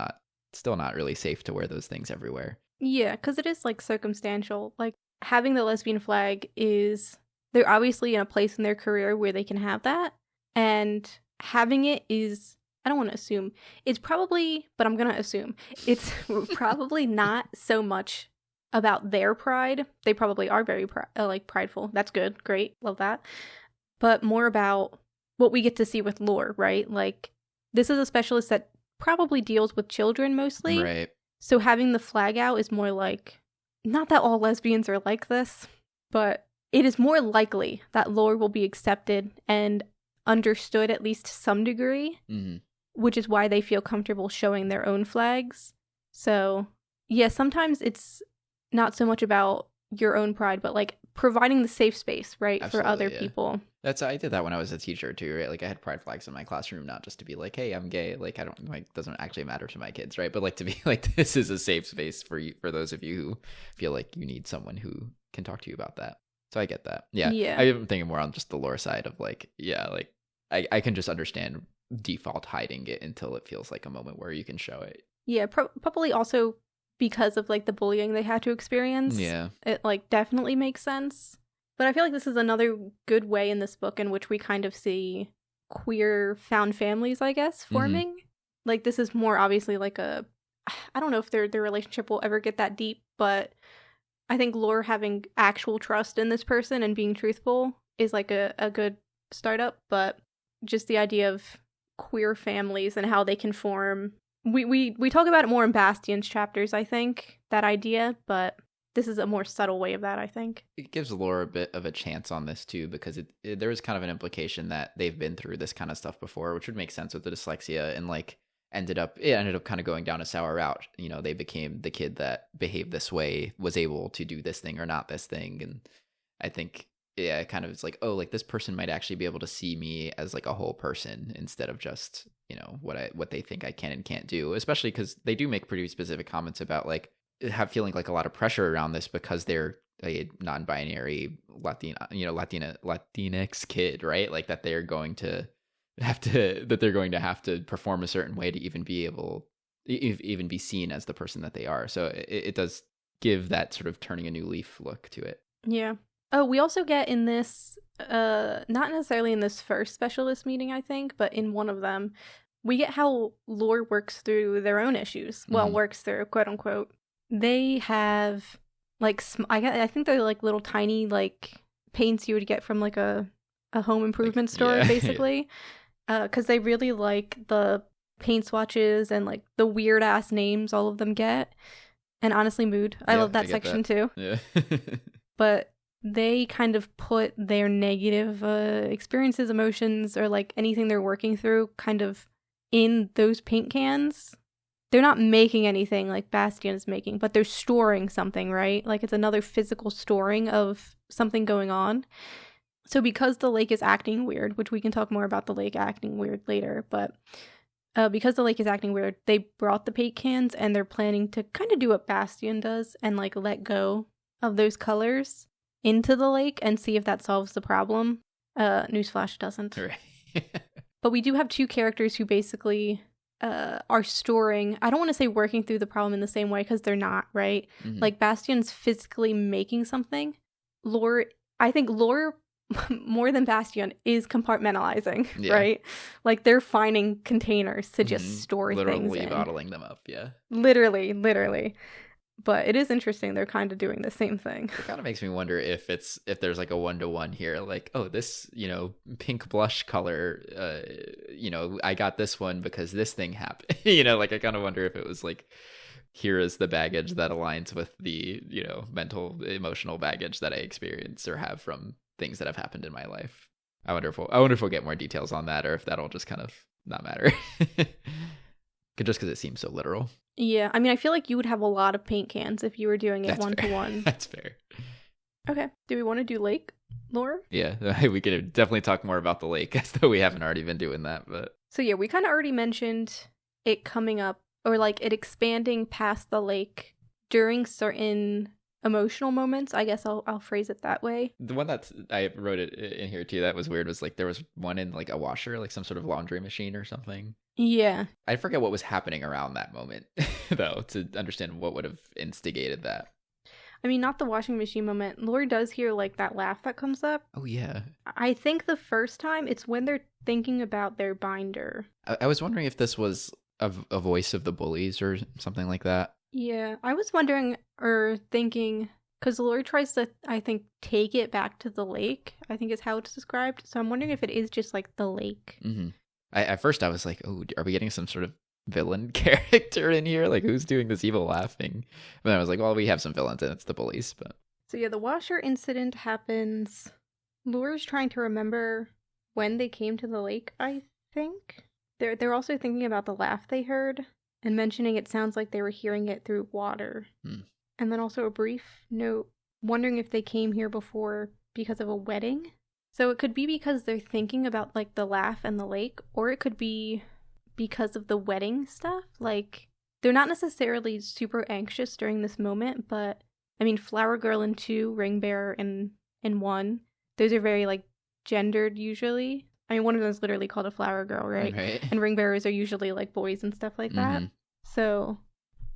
still not really safe to wear those things everywhere. Yeah, because it is, like, circumstantial. Like, having the lesbian flag is, they're obviously in a place in their career where they can have that, and having it is, I don't want to assume, it's probably, but I'm going to assume, it's probably not so much about their pride. They probably are very prideful. That's good. Great. Love that. But more about what we get to see with Lore, right? Like, this is a specialist that probably deals with children mostly. Right. So having the flag out is more like, not that all lesbians are like this, but it is more likely that Lore will be accepted and understood at least to some degree, which is why they feel comfortable showing their own flags. So, yeah, sometimes it's not so much about your own pride, but like providing the safe space, right? Absolutely, for other yeah. people. I did that when I was a teacher too, right? Like I had pride flags in my classroom, not just to be like, hey, I'm gay. Like I don't, like, doesn't actually matter to my kids, right? But like to be like, this is a safe space for you, for those of you who feel like you need someone who can talk to you about that. So I get that. Yeah. I'm thinking more on just the Lore side of like, yeah, like I can just understand default hiding it until it feels like a moment where you can show it. Yeah, probably also because of like the bullying they had to experience. Yeah. It like definitely makes sense. But I feel like this is another good way in this book in which we kind of see queer found families, I guess, forming. Like this is more obviously like a, I don't know if their relationship will ever get that deep, but I think Lore having actual trust in this person and being truthful is like a good startup. But just the idea of queer families and how they can form, we talk about it more in Bastian's chapters, I think, that idea, but this is a more subtle way of that, I think. It gives Lore a bit of a chance on this too, because there is kind of an implication that they've been through this kind of stuff before, which would make sense with the dyslexia, and like ended up kind of going down a sour route. You know, they became the kid that behaved this way, was able to do this thing or not this thing, and I think kind of it's like, oh, like this person might actually be able to see me as like a whole person instead of just, you know, what they think I can and can't do. Especially because they do make pretty specific comments about like feeling like a lot of pressure around this because they're a non-binary Latinx kid, right? Like that they're going to have to perform a certain way to even be seen as the person that they are. So it does give that sort of turning a new leaf look to it. Yeah. Oh, we also get in this, not necessarily in this first specialist meeting, I think, but in one of them, we get how Lore works through their own issues. Well, works through, quote unquote. They have, like, I think they're, like, little tiny, like, paints you would get from, like, a home improvement store, basically. Because they really like the paint swatches and, like, the weird-ass names all of them get. And honestly, mood. I love that section, too. Yeah. But they kind of put their negative experiences, emotions, or, like, anything they're working through kind of in those paint cans. They're not making anything like Bastian is making, but they're storing something, right? Like it's another physical storing of something going on. So because the lake is acting weird, which we can talk more about the lake acting weird later, but because the lake is acting weird, they brought the paint cans and they're planning to kind of do what Bastian does and like let go of those colors into the lake and see if that solves the problem. Newsflash, doesn't. Right. But we do have two characters who basically are storing, I don't want to say working through the problem in the same way because they're not, right? Like Bastian's physically making something. I think Lore more than Bastian is compartmentalizing, right? Like they're finding containers to just store things in. Literally bottling them up, yeah. Literally. But it is interesting they're kind of doing the same thing. It kind of makes me wonder if there's like a 1-to-1 here, like, oh, this, you know, pink blush color, you know, I got this one because this thing happened. You know, like I kind of wonder if it was like, here is the baggage that aligns with the, you know, mental, emotional baggage that I experience or have from things that have happened in my life. I wonder if we'll get more details on that, or if that'll just kind of not matter. Just because it seems so literal. Yeah, I mean, I feel like you would have a lot of paint cans if you were doing it 1-to-1. That's fair. Okay. Do we want to do lake lore? Yeah, we could definitely talk more about the lake, as though we haven't already been doing that. But so yeah, we kind of already mentioned it coming up, or like it expanding past the lake during certain emotional moments. I guess I'll phrase it that way. The one that I wrote it in here too that was weird was like there was one in like a washer, like some sort of laundry machine or something. Yeah. I forget what was happening around that moment, though, to understand what would have instigated that. I mean, not the washing machine moment. Lore does hear, like, that laugh that comes up. Oh, yeah. I think the first time, it's when they're thinking about their binder. I was wondering if this was a voice of the bullies or something like that. Yeah, I was wondering, or thinking, because Lore tries to, I think, take it back to the lake, I think is how it's described. So I'm wondering if it is just, like, the lake. Mm-hmm. At first I was like, oh, are we getting some sort of villain character in here? Like, who's doing this evil laughing? But then I was like, well, we have some villains and it's the bullies. But So yeah, the washer incident happens. Lore's trying to remember when they came to the lake, I think. They're also thinking about the laugh they heard and mentioning it sounds like they were hearing it through water. And then also a brief note wondering if they came here before because of a wedding. So it could be because they're thinking about, like, the laugh and the lake, or it could be because of the wedding stuff. Like, they're not necessarily super anxious during this moment, but, I mean, Flower Girl in 2, Ring Bearer in 1, those are very, like, gendered usually. I mean, one of them is literally called a Flower Girl, right? And Ring Bearers are usually, like, boys and stuff like that. So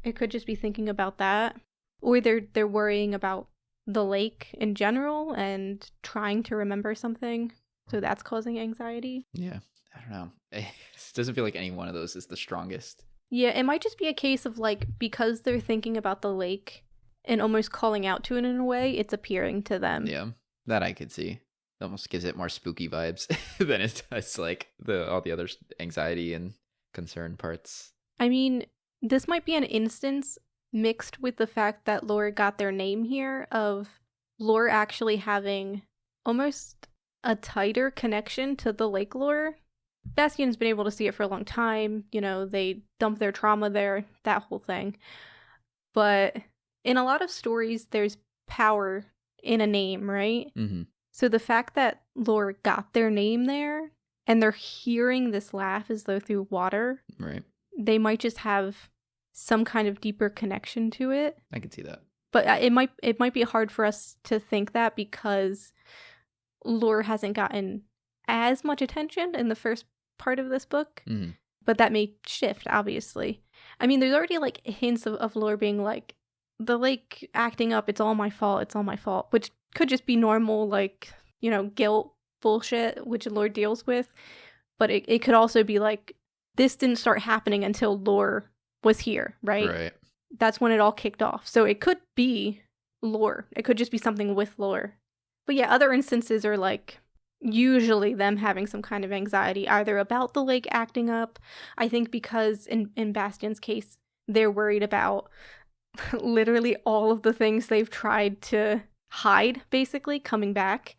it could just be thinking about that. Or they're worrying about the lake in general and trying to remember something. So that's causing anxiety. Yeah, I don't know. It doesn't feel like any one of those is the strongest. Yeah, it might just be a case of, like, because they're thinking about the lake and almost calling out to it in a way, it's appearing to them. Yeah, that I could see. It almost gives it more spooky vibes than it does, like, all the other anxiety and concern parts. I mean, this might be an instance mixed with the fact that Lore got their name here of Lore actually having almost a tighter connection to the Lakelore. Bastian's been able to see it for a long time. You know, they dump their trauma there, that whole thing. But in a lot of stories, there's power in a name, right? Mm-hmm. So the fact that Lore got their name there and they're hearing this laugh as though through water, right? They might just have some kind of deeper connection to it. I can see that. But it might be hard for us to think that because Lore hasn't gotten as much attention in the first part of this book. Mm-hmm. But that may shift, obviously. I mean, there's already, like, hints of Lore being like, the lake acting up, it's all my fault, which could just be normal, like, you know, guilt bullshit, which Lore deals with. But it could also be like, this didn't start happening until Lore was here, right? Right. That's when it all kicked off. So it could be Lore. It could just be something with Lore. But yeah, other instances are, like, usually them having some kind of anxiety, either about the lake acting up. I think because in Bastian's case, they're worried about literally all of the things they've tried to hide, basically, coming back.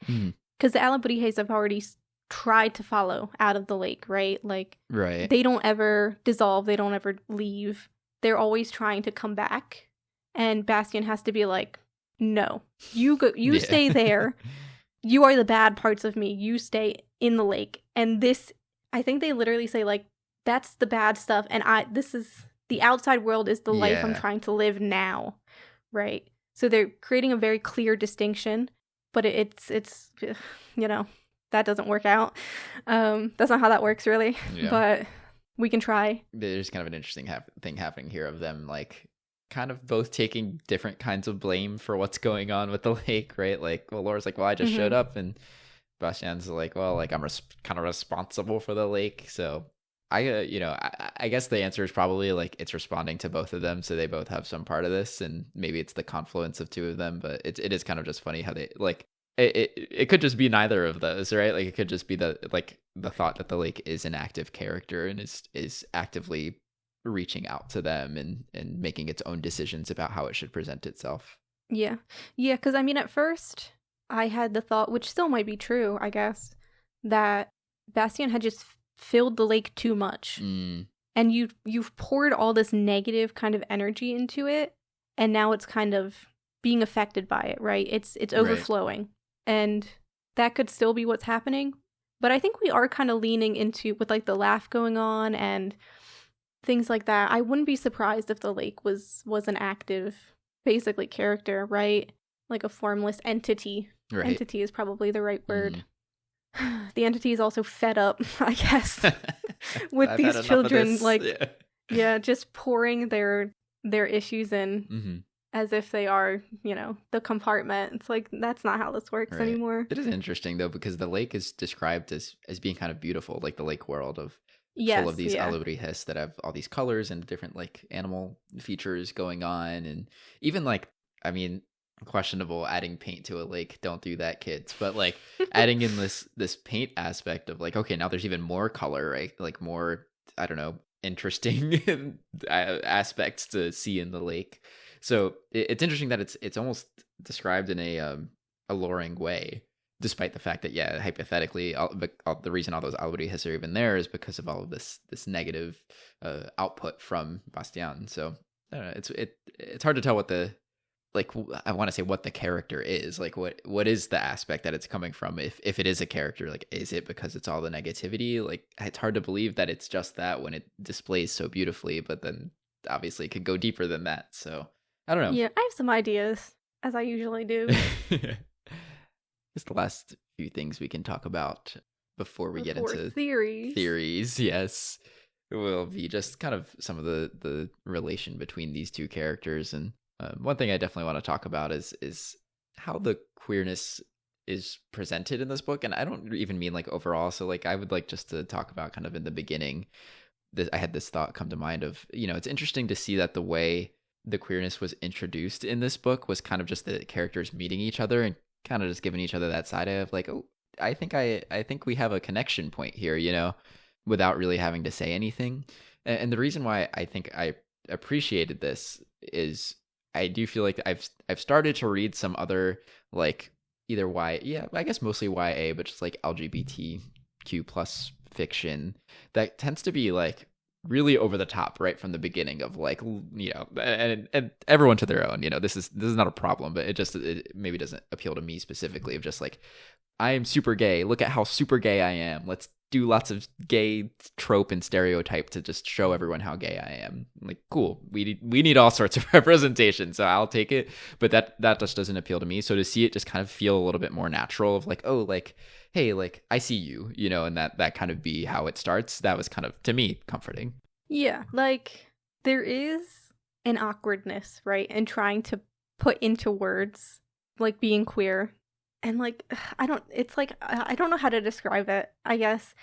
Because the Alabrijes have already tried to follow out of the lake, right? Like, right. They don't ever dissolve. They don't ever leave. They're always trying to come back. And Bastian has to be like, no, you go, you stay there. You are the bad parts of me. You stay in the lake. And this, I think they literally say, like, that's the bad stuff. And this is, the outside world is the life I'm trying to live now. Right? So they're creating a very clear distinction. But it's you know, that doesn't work out. That's not how that works, really. Yeah. But we can try. There's kind of an interesting thing happening here of them, like, kind of both taking different kinds of blame for what's going on with the lake, right? Like, well, Laura's like, well, I just showed up, and Bastian's like, well, like, I'm kind of responsible for the lake. So I guess the answer is probably, like, it's responding to both of them, so they both have some part of this, and maybe it's the confluence of two of them. But it is kind of just funny how they, like, it could just be neither of those, right? Like, it could just be the thought that the lake is an active character and is actively reaching out to them and making its own decisions about how it should present itself. Yeah, because I mean, at first I had the thought, which still might be true, I guess, that Bastian had just filled the lake too much, and you've poured all this negative kind of energy into it, and now it's kind of being affected by it, right? It's overflowing, right. And that could still be what's happening. But I think we are kind of leaning into, with, like, the laugh going on and things like that. I wouldn't be surprised if the lake was an active, basically, character, right? Like a formless entity. Right. Entity is probably the right word. The entity is also fed up, I guess, with these children, like, just pouring their issues in. as if they are, the compartment. It's like, that's not how this works anymore. It is interesting, though, because the lake is described as being kind of beautiful, like the lake world of full of these alebrijes that have all these colors and different like animal features going on. And even like, I mean, questionable adding paint to a lake. Don't do that, kids. But like adding in this paint aspect of like, okay, now there's even more color, right? Like more, I don't know, interesting aspects to see in the lake. So it's interesting that it's almost described in a alluring way, despite the fact that, yeah, hypothetically, the reason all those alebrijes are even there is because of all of this negative output from Bastián. So I don't know, it's hard to tell what I want to say what the character is. Like what is the aspect that it's coming from? If it is a character, like, is it because it's all the negativity? Like, it's hard to believe that it's just that when it displays so beautifully, but then obviously it could go deeper than that. So I don't know. Yeah, I have some ideas, as I usually do. It's the last few things we can talk about before we get into theories. Yes, it will be just kind of some of the relation between these two characters. And one thing I definitely want to talk about is how the queerness is presented in this book. And I don't even mean like overall. So like I would like just to talk about kind of in the beginning. I had this thought come to mind of, it's interesting to see that the way the queerness was introduced in this book was kind of just the characters meeting each other and kind of just giving each other that side of like, oh, I think we have a connection point here, without really having to say anything. And the reason why I think I appreciated this is I do feel like I've started to read some other like either I guess mostly YA, but just like LGBTQ plus fiction that tends to be like really over the top right from the beginning of like, and everyone to their own, this is not a problem, but it maybe doesn't appeal to me specifically of just like, I am super gay. Look at how super gay I am. Let's do lots of gay trope and stereotype to just show everyone how gay I am. Like, cool. We need all sorts of representation, so I'll take it. But that just doesn't appeal to me. So to see it just kind of feel a little bit more natural of like, oh, like, hey, like I see you, and that kind of be how it starts. That was kind of, to me, comforting. Yeah, like there is an awkwardness, right? In trying to put into words like being queer. And like, I don't know how to describe it, I guess.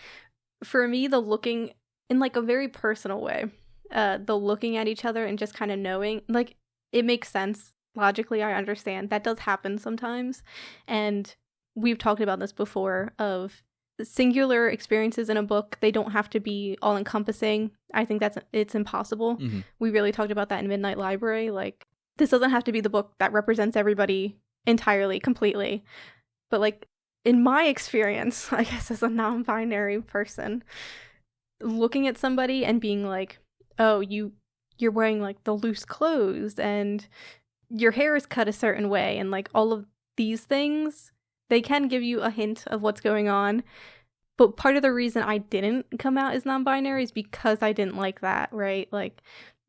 For me, the looking in like a very personal way, the looking at each other and just kind of knowing, like, it makes sense. Logically, I understand. That does happen sometimes. And we've talked about this before of singular experiences in a book. They don't have to be all encompassing. I think it's impossible. Mm-hmm. We really talked about that in Midnight Library. Like, this doesn't have to be the book that represents everybody entirely, completely. But like in my experience, I guess as a non-binary person, looking at somebody and being like, oh, you're wearing like the loose clothes and your hair is cut a certain way, and like all of these things, they can give you a hint of what's going on. But part of the reason I didn't come out as non-binary is because I didn't like that, right? Like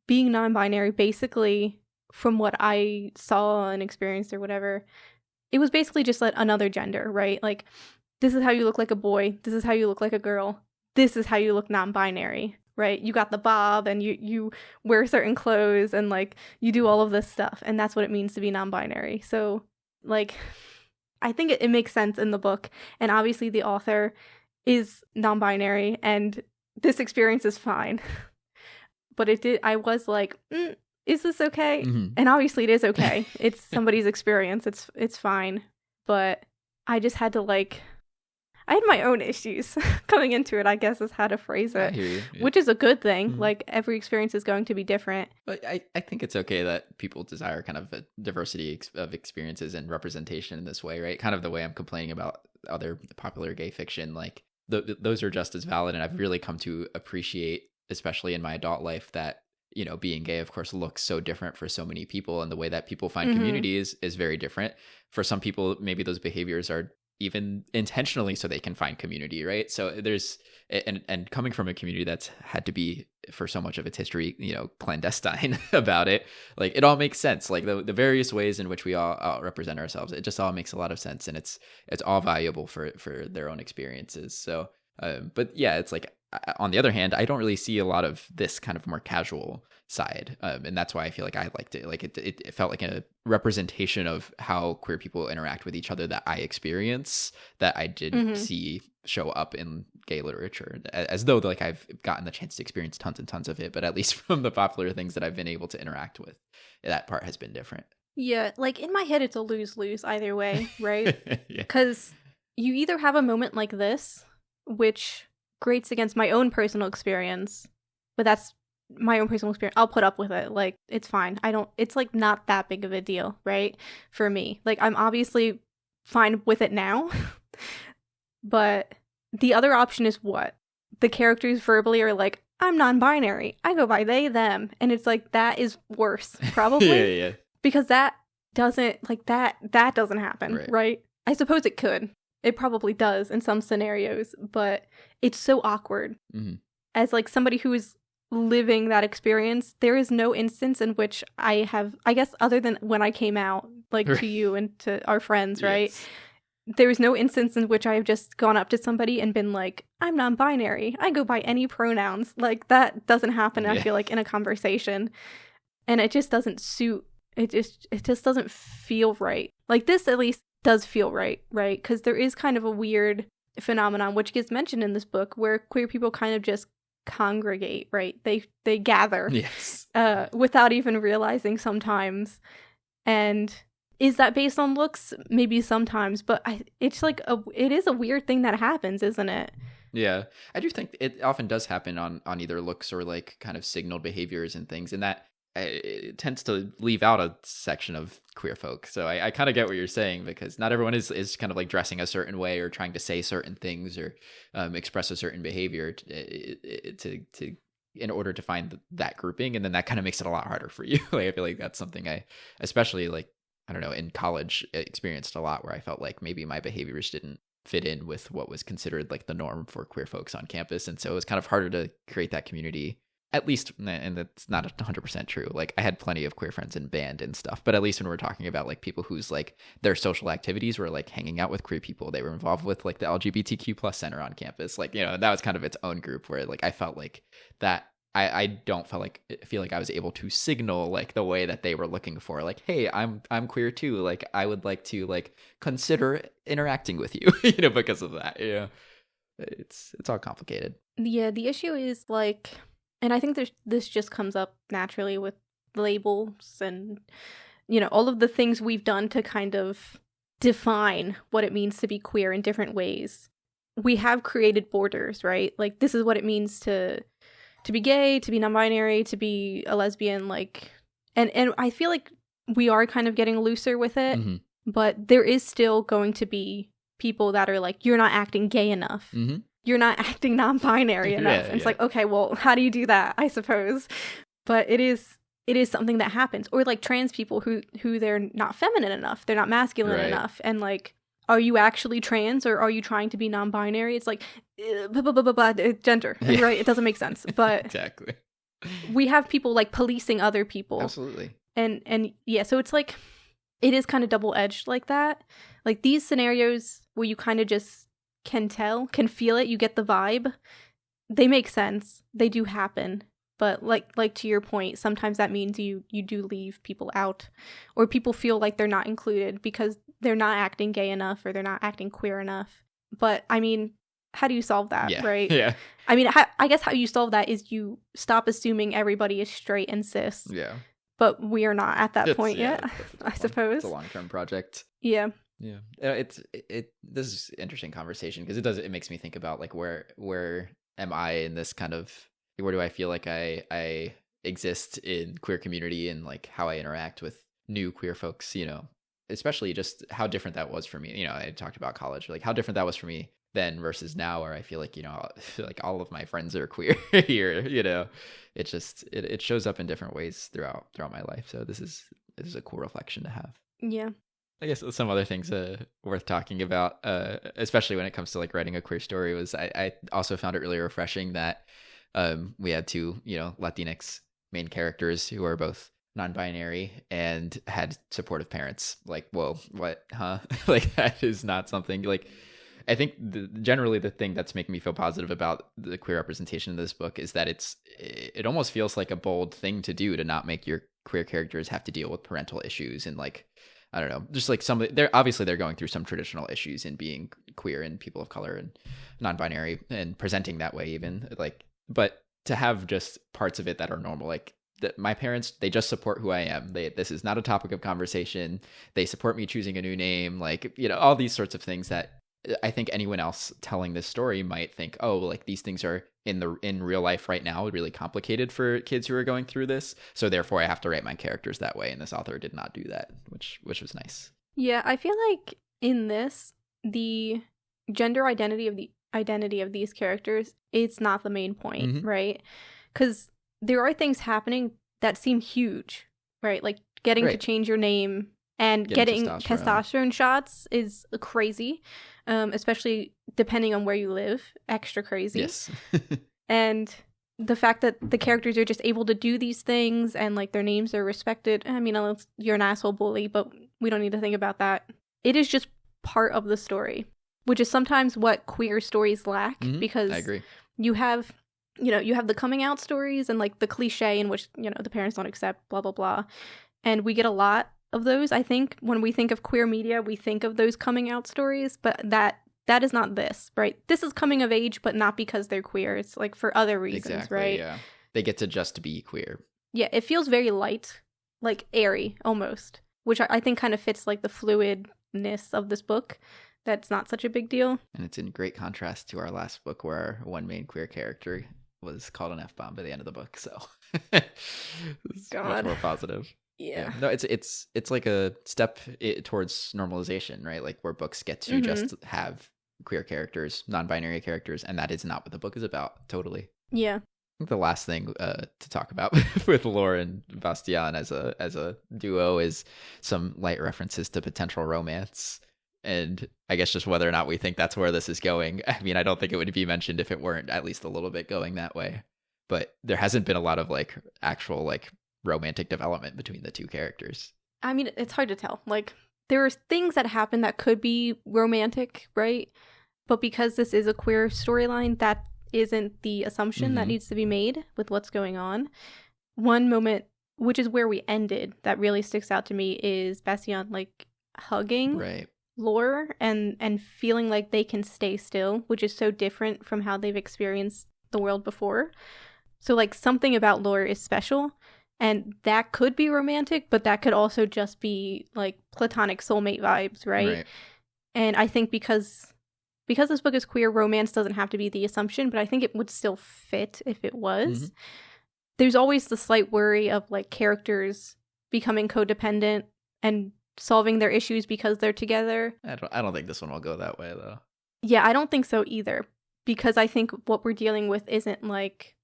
being non-binary, basically, from what I saw and experienced or whatever, it was basically just like another gender, right? Like, this is how you look like a boy. This is how you look like a girl. This is how you look non-binary, right? You got the bob and you wear certain clothes and like you do all of this stuff. And that's what it means to be non-binary. So like, I think it makes sense in the book. And obviously the author is non-binary and this experience is fine. But I was like, is this okay? Mm-hmm. And obviously it is okay. It's somebody's experience. It's fine. But I just had to like, I had my own issues coming into it, I guess is how to phrase it. I hear you. Yeah. Which is a good thing. Mm-hmm. Like every experience is going to be different. But I think it's okay that people desire kind of a diversity of experiences and representation in this way, right? Kind of the way I'm complaining about other popular gay fiction. Like those are just as valid. And I've really come to appreciate, especially in my adult life, that being gay, of course, looks so different for so many people. And the way that people find mm-hmm. community is very different. For some people, maybe those behaviors are even intentionally so they can find community, right? So there's, and coming from a community that's had to be, for so much of its history, clandestine about it, like it all makes sense. Like the various ways in which we all represent ourselves, it just all makes a lot of sense. And it's all valuable for their own experiences. So, but yeah, it's like, on the other hand, I don't really see a lot of this kind of more casual side, and that's why I feel like I liked it. Like it felt like a representation of how queer people interact with each other that I experience, that I didn't see show up in gay literature, as though like I've gotten the chance to experience tons and tons of it, but at least from the popular things that I've been able to interact with, that part has been different. Yeah, like in my head, it's a lose-lose either way, right? Yeah. Because you either have a moment like this, which grates against my own personal experience, but that's my own personal experience. I'll put up with it. Like, it's fine. It's like not that big of a deal, right? For me. Like, I'm obviously fine with it now, but the other option is what? The characters verbally are like, I'm non-binary. I go by they, them. And it's like, that is worse, probably. Yeah. Because that doesn't, like, that doesn't happen, right? I suppose it could. It probably does in some scenarios, but it's so awkward. As, like, somebody who is living that experience, there is no instance in which I guess, other than when I came out, like, to you and to our friends, right? Yes. There is no instance in which I have just gone up to somebody and been like, I'm non-binary. I go by any pronouns. Like, that doesn't happen, I feel like, in a conversation. And it just doesn't suit. It just doesn't feel right. Like, this at least does feel right? Because there is kind of a weird phenomenon, which gets mentioned in this book, where queer people kind of just congregate, right? They gather, yes, without even realizing sometimes. And is that based on looks? Maybe sometimes, but it's like it is a weird thing that happens, isn't it? Yeah, I do think it often does happen on either looks or like kind of signaled behaviors and things, and that it tends to leave out a section of queer folk. So I kind of get what you're saying, because not everyone is kind of like dressing a certain way or trying to say certain things or express a certain behavior to in order to find that grouping, and then that kind of makes it a lot harder for you. Like, I feel like that's something I, especially like, I don't know, in college experienced a lot, where I felt like maybe my behaviors didn't fit in with what was considered like the norm for queer folks on campus, and so it was kind of harder to create that community. At least, and that's not 100% true. Like, I had plenty of queer friends in band and stuff, but at least when we're talking about like people whose like their social activities were like hanging out with queer people, they were involved with like the LGBTQ plus center on campus. Like, you know, that was kind of its own group where like I felt like that I don't feel like I was able to signal like the way that they were looking for, like, hey, I'm queer too. Like, I would like to like consider interacting with you, you know, because of that. Yeah, it's all complicated. Yeah, the issue is like. And I think this just comes up naturally with labels and, you know, all of the things we've done to kind of define what it means to be queer in different ways. We have created borders, right? Like, this is what it means to be gay, to be non-binary, to be a lesbian, like, and I feel like we are kind of getting looser with it, but there is still going to be people that are like, you're not acting gay enough. You're not acting non-binary enough. And it's like, okay, well, how do you do that, I suppose? But it is something that happens. Or like trans people who they're not feminine enough. They're not masculine enough. And like, are you actually trans or are you trying to be non-binary? It's like, gender, right? It doesn't make sense. But exactly. We have people like policing other people. Absolutely. And yeah, so it's like, it is kind of double-edged like that. Like these scenarios where you kind of just can feel it, you get the vibe, they make sense, they do happen, but like to your point, sometimes that means you do leave people out, or people feel like they're not included because they're not acting gay enough or they're not acting queer enough. But I mean, how do you solve that? Right? Yeah, I mean, I guess how you solve that is you stop assuming everybody is straight and cis. Yeah, but we are not at that point yet. I suppose it's a long-term project. Yeah. This is an interesting conversation, because it makes me think about like where am I in this kind of, where do I feel like I exist in queer community, and like how I interact with new queer folks, you know, especially just how different that was for me. You know, I talked about college, like how different that was for me then versus now, where I feel like, you know, like all of my friends are queer here, you know. It just it shows up in different ways throughout my life. So this is a cool reflection to have. Yeah. I guess some other things worth talking about, especially when it comes to like writing a queer story, was I also found it really refreshing that we had two, you know, Latinx main characters who are both non-binary and had supportive parents. Like, whoa, what, huh? Like, that is not something like, I think generally the thing that's making me feel positive about the queer representation in this book is that it almost feels like a bold thing to do, to not make your queer characters have to deal with parental issues and like, I don't know, just like they're going through some traditional issues in being queer and people of color and non-binary and presenting that way even, like, but to have just parts of it that are normal, like my parents, they just support who I am. This is not a topic of conversation. They support me choosing a new name, like, you know, all these sorts of things that I think anyone else telling this story might think, oh, like these things are in real life right now really complicated for kids who are going through this. So therefore I have to write my characters that way. And this author did not do that, which was nice. Yeah, I feel like in this, the gender identity of these characters, it's not the main point, right? Because there are things happening that seem huge, right? Like getting to change your name and getting testosterone shots is crazy, especially depending on where you live, extra crazy. Yes. And the fact that the characters are just able to do these things and like their names are respected. I mean, unless you're an asshole bully, but we don't need to think about that. It is just part of the story, which is sometimes what queer stories lack, because I agree. You have the coming out stories and like the cliche in which, you know, the parents don't accept, blah, blah, blah. And we get a lot of those. I think when we think of queer media, we think of those coming out stories, but that is not this, right? This is coming of age, but not because they're queer. It's like for other reasons, right? Yeah. They get to just be queer. Yeah, it feels very light, like airy almost, which I think kind of fits like the fluidness of this book. That's not such a big deal. And it's in great contrast to our last book where our one main queer character was called an F-bomb by the end of the book. So it's much more positive. Yeah. No, it's like a step towards normalization, right? Like where books get to just have queer characters, non-binary characters, and that is not what the book is about. Totally. Yeah. I think the last thing to talk about with Lore and Bastián as a duo is some light references to potential romance. And I guess just whether or not we think that's where this is going. I mean, I don't think it would be mentioned if it weren't at least a little bit going that way. But there hasn't been a lot of like actual like romantic development between the two characters. I mean, it's hard to tell. Like, there are things that happen that could be romantic, right? But because this is a queer storyline, that isn't the assumption that needs to be made with what's going on. One moment, which is where we ended, that really sticks out to me is Bastián like hugging Lore and feeling like they can stay still, which is so different from how they've experienced the world before. So like something about Lore is special, and that could be romantic, but that could also just be like platonic soulmate vibes, right? And I think because this book is queer, romance doesn't have to be the assumption, but I think it would still fit if it was. There's always the slight worry of like characters becoming codependent and solving their issues because they're together. I don't think this one will go that way though. Yeah, I don't think so either, because I think what we're dealing with isn't like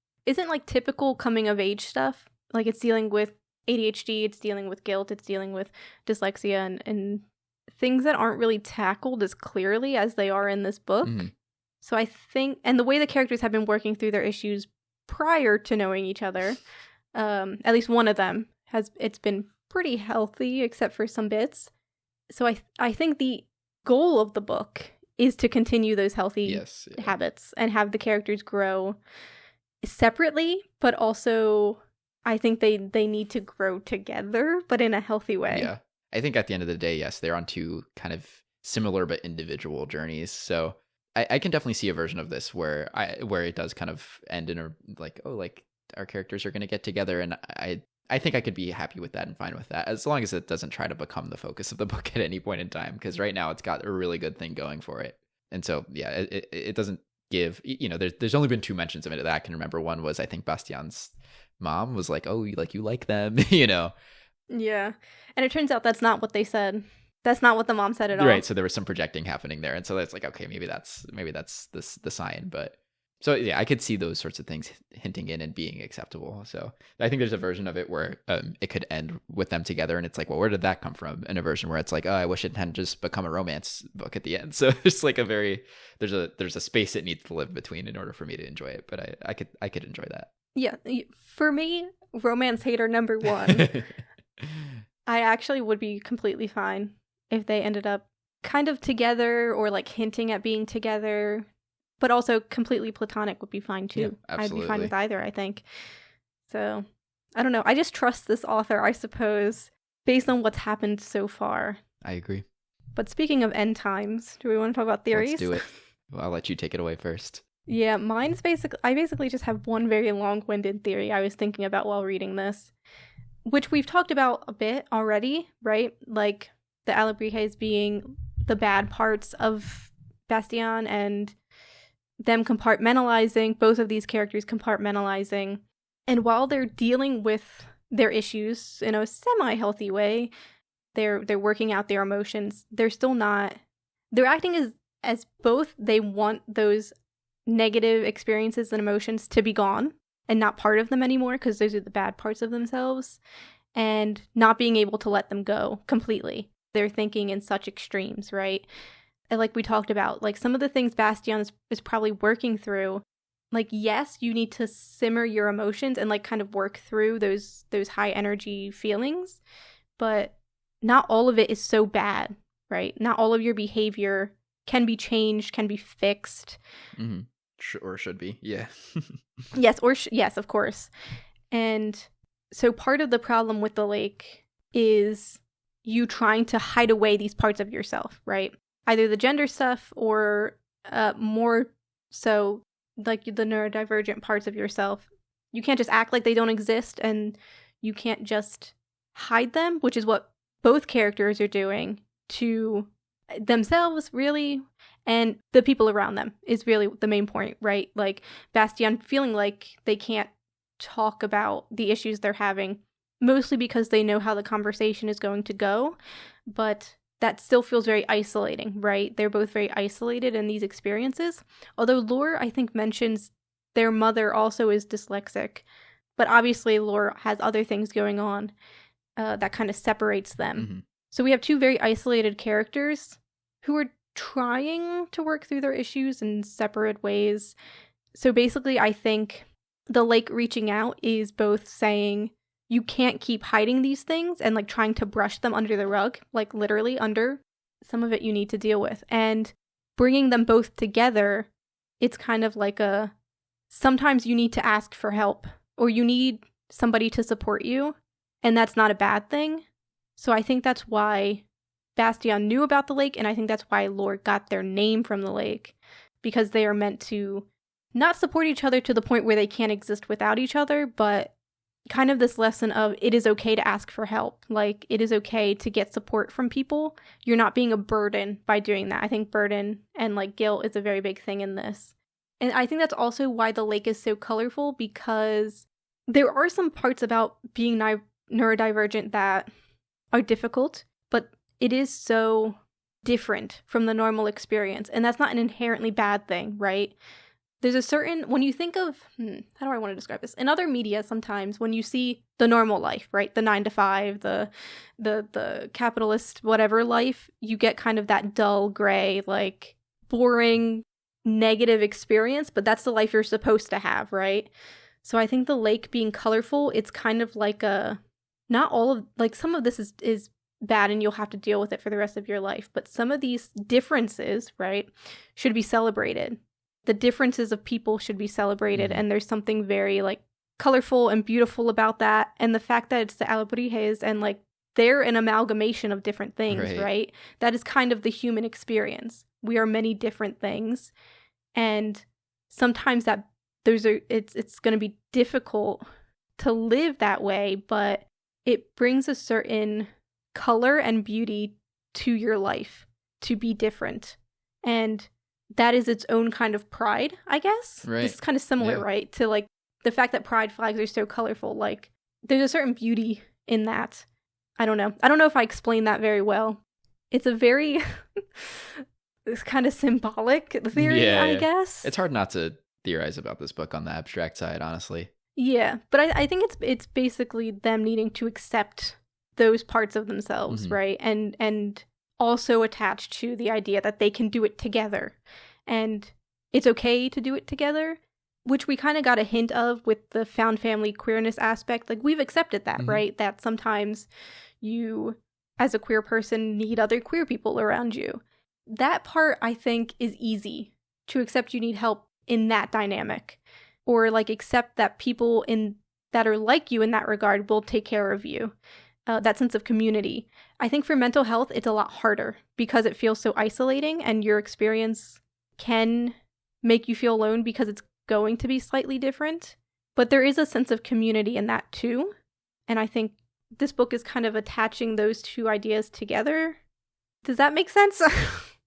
typical coming of age stuff. Like it's dealing with ADHD, it's dealing with guilt, it's dealing with dyslexia and things that aren't really tackled as clearly as they are in this book. So I think, and the way the characters have been working through their issues prior to knowing each other, at least one of them it's been pretty healthy except for some bits. So I think the goal of the book is to continue those healthy habits and have the characters grow separately, but also I think they need to grow together, but in a healthy way. Yeah. I think at the end of the day, yes, they're on two kind of similar but individual journeys. So I can definitely see a version of this where it does kind of end in a like, oh, like our characters are going to get together, and I think I could be happy with that and fine with that, as long as it doesn't try to become the focus of the book at any point in time, because right now it's got a really good thing going for it. And so, yeah, it doesn't give, you know, there's only been 2 mentions of it that I can remember. One was, I think, Bastián's mom was like, oh, you like them, you know? Yeah. And it turns out that's not what they said. That's not what the mom said at all. Right. So there was some projecting happening there. And so it's like, okay, maybe that's the sign. But so yeah, I could see those sorts of things hinting in and being acceptable. So I think there's a version of it where it could end with them together, and it's like, well, where did that come from? And a version where it's like, oh, I wish it hadn't just become a romance book at the end. So there's like there's a space it needs to live between in order for me to enjoy it. But I could enjoy that. Yeah, for me, romance hater number 1. I actually would be completely fine if they ended up kind of together or like hinting at being together, but also completely platonic would be fine too. Yeah, absolutely. I'd be fine with either, I think. So, I don't know. I just trust this author, I suppose, based on what's happened so far. I agree. But speaking of end times, do we want to talk about theories? Let's do it. Well, I'll let you take it away first. Yeah, mine's I basically just have one very long-winded theory I was thinking about while reading this, which we've talked about a bit already, right? Like the Alebrijes being the bad parts of Bastián and them compartmentalizing, both of these characters compartmentalizing. And while they're dealing with their issues in a semi-healthy way, they're working out their emotions, they're still not, they're acting as both they want those negative experiences and emotions to be gone and not part of them anymore because those are the bad parts of themselves, and not being able to let them go completely. They're thinking in such extremes, right? And like we talked about, like some of the things Bastián is probably working through, like yes, you need to simmer your emotions and like kind of work through those high energy feelings, but not all of it is so bad, right? Not all of your behavior can be changed, can be fixed. Mm-hmm. Or should be, yeah. Yes, yes, of course. And so part of the problem with the lake is you trying to hide away these parts of yourself, right? Either the gender stuff or more so like the neurodivergent parts of yourself. You can't just act like they don't exist, and you can't just hide them, which is what both characters are doing to themselves, really, and the people around them is really the main point, right? Like Bastián feeling like they can't talk about the issues they're having, mostly because they know how the conversation is going to go, but that still feels very isolating, right? They're both very isolated in these experiences. Although Lore, I think, mentions their mother also is dyslexic, but obviously Lore has other things going on that kind of separates them. Mm-hmm. So we have two very isolated characters who are trying to work through their issues in separate ways. So basically, I think the lake reaching out is both saying, you can't keep hiding these things and like trying to brush them under the rug, like literally under. Some of it you need to deal with. And bringing them both together, it's kind of like sometimes you need to ask for help or you need somebody to support you. And that's not a bad thing. So I think that's why Bastián knew about the lake, and I think that's why Lore got their name from the lake, because they are meant to not support each other to the point where they can't exist without each other, but kind of this lesson of it is okay to ask for help. Like, it is okay to get support from people. You're not being a burden by doing that. I think burden and like guilt is a very big thing in this. And I think that's also why the lake is so colorful, because there are some parts about being neurodivergent that are difficult, but it is so different from the normal experience. And that's not an inherently bad thing, right? There's a certain, when you think of, how do I want to describe this? In other media, sometimes when you see the normal life, right? The 9 to 5, the capitalist whatever life, you get kind of that dull, gray, like boring, negative experience, but that's the life you're supposed to have, right? So I think the lake being colorful, it's kind of like not all of, like some of this is bad and you'll have to deal with it for the rest of your life, but some of these differences, right, should be celebrated. The differences of people should be celebrated, and there's something very like colorful and beautiful about that. And the fact that it's the Alebrijes and like they're an amalgamation of different things, right? That is kind of the human experience. We are many different things, and sometimes it's going to be difficult to live that way, but it brings a certain color and beauty to your life to be different, and that is its own kind of pride, I guess. Right. This is kind of similar, right? To like the fact that pride flags are so colorful. Like there's a certain beauty in that. I don't know if I explained that very well. It's a very this kind of symbolic theory, I guess. It's hard not to theorize about this book on the abstract side, honestly. Yeah, but I think it's basically them needing to accept those parts of themselves, right? And also attached to the idea that they can do it together. And it's okay to do it together, which we kind of got a hint of with the found family queerness aspect. Like, we've accepted that, right? That sometimes you, as a queer person, need other queer people around you. that part I think is easy to accept you need help in that dynamic, or like accept that people in that are like you in that regard will take care of you. That sense of community. I think for mental health, it's a lot harder because it feels so isolating, and your experience can make you feel alone because it's going to be slightly different. But there is a sense of community in that too. And I think this book is kind of attaching those two ideas together. Does that make sense?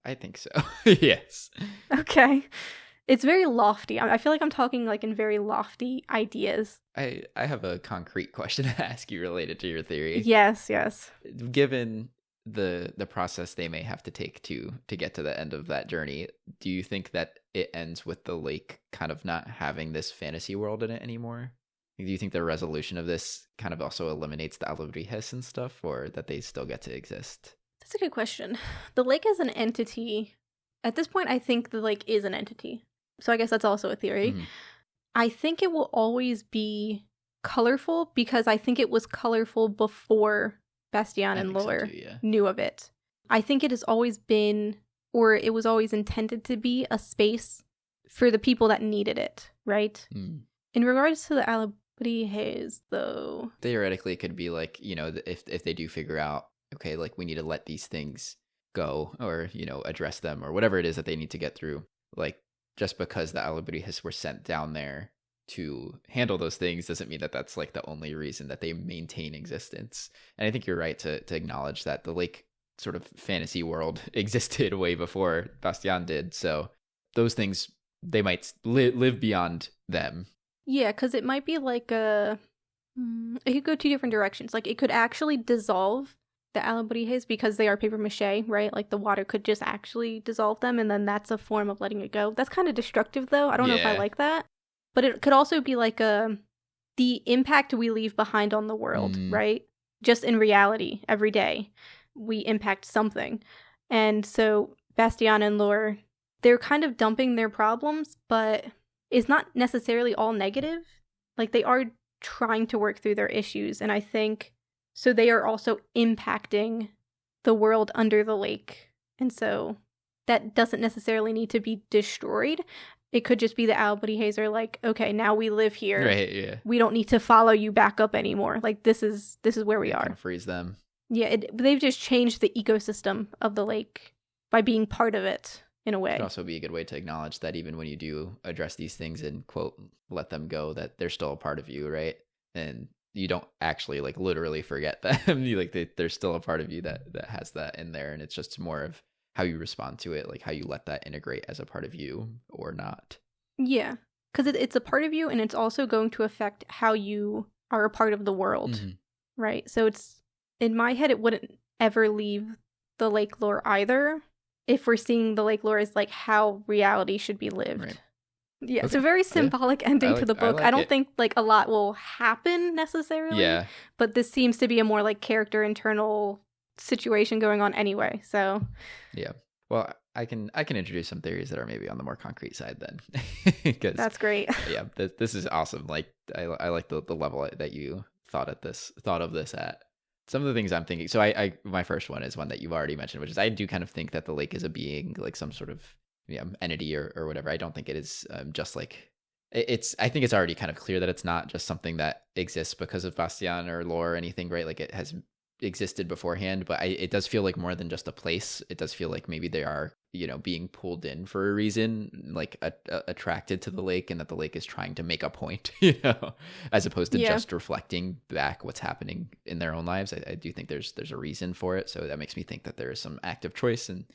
I think so. Yes. Okay. It's very lofty. I feel like I'm talking like in very lofty ideas. I have a concrete question to ask you related to your theory. Yes. Given the process they may have to take to get to the end of that journey, do you think that it ends with the lake kind of not having this fantasy world in it anymore? Do you think the resolution of this kind of also eliminates the Alabri and stuff, or that they still get to exist? That's a good question. The lake is an entity. At this point, I think the lake is an entity. So I guess that's also a theory. Mm-hmm. I think it will always be colorful because I think it was colorful before Bastián and Lore knew of it. I think it has always been, or it was always intended to be, a space for the people that needed it, right? Mm. In regards to the Alabri, though, theoretically, it could be like, if they do figure out, okay, like we need to let these things go, or address them, or whatever it is that they need to get through, like, just because the Alabri were sent down there to handle those things doesn't mean that that's like the only reason that they maintain existence. And I think you're right to acknowledge that the lake sort of fantasy world existed way before Bastián did. So those things, they might live beyond them. Yeah, because it might be like it could go two different directions. Like it could actually dissolve the Alabri because they are paper mache, right? Like the water could just actually dissolve them, and then that's a form of letting it go. That's kind of destructive, though. I don't know if I like that. But it could also be like the impact we leave behind on the world, right? Just in reality, every day, we impact something. And so Bastián and Lore, they're kind of dumping their problems, but it's not necessarily all negative. Like they are trying to work through their issues, and I think so they are also impacting the world under the lake. And so that doesn't necessarily need to be destroyed. It could just be the Alabri are like, okay, now we live here. Right, yeah. We don't need to follow you back up anymore. Like this is where we are. Kind of freeze them. Yeah, they've just changed the ecosystem of the lake by being part of it in a way. It could also be a good way to acknowledge that even when you do address these things and, quote, let them go, that they're still a part of you, right? And you don't actually like literally forget them. You like they're still a part of you that has that in there, and it's just more of how you respond to it, like how you let that integrate as a part of you or not. Yeah, because it's a part of you, and it's also going to affect how you are a part of the world, right? So it's, in my head, it wouldn't ever leave the Lakelore either if we're seeing the Lakelore as like how reality should be lived. Right. Yeah, okay. It's a very symbolic ending to the book. I don't think like a lot will happen necessarily. Yeah. But this seems to be a more like character internal situation going on anyway. So yeah. Well, I can introduce some theories that are maybe on the more concrete side then. That's great. Yeah, this is awesome. Like I like the level that you thought of this at. Some of the things I'm thinking. So I my first one is one that you've already mentioned, which is I do kind of think that the lake is a being, like some sort of entity or whatever. I don't think it is just like I think it's already kind of clear that it's not just something that exists because of Bastián or Lore or anything, right? Like it has existed beforehand, but it does feel like more than just a place. It does feel like maybe they are, being pulled in for a reason, like attracted to the lake, and that the lake is trying to make a point, as opposed to just reflecting back what's happening in their own lives. I do think there's a reason for it. So that makes me think that there is some active choice, and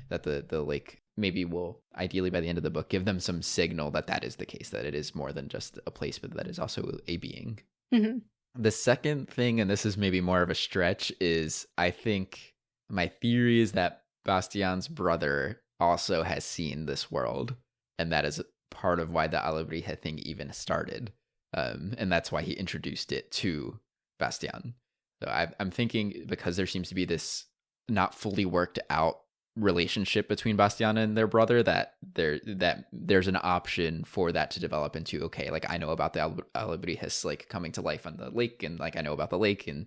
that the lake maybe will, ideally by the end of the book, give them some signal that is the case, that it is more than just a place, but that is also a being. Mm-hmm. The second thing, and this is maybe more of a stretch, is I think my theory is that Bastián's brother also has seen this world, and that is part of why the Alabri thing even started, and that's why he introduced it to Bastián. So I'm thinking, because there seems to be this not fully worked out relationship between Bastián and their brother, that there's an option for that to develop into, okay, like I know about the Alabri like coming to life on the lake, and like I know about the lake, and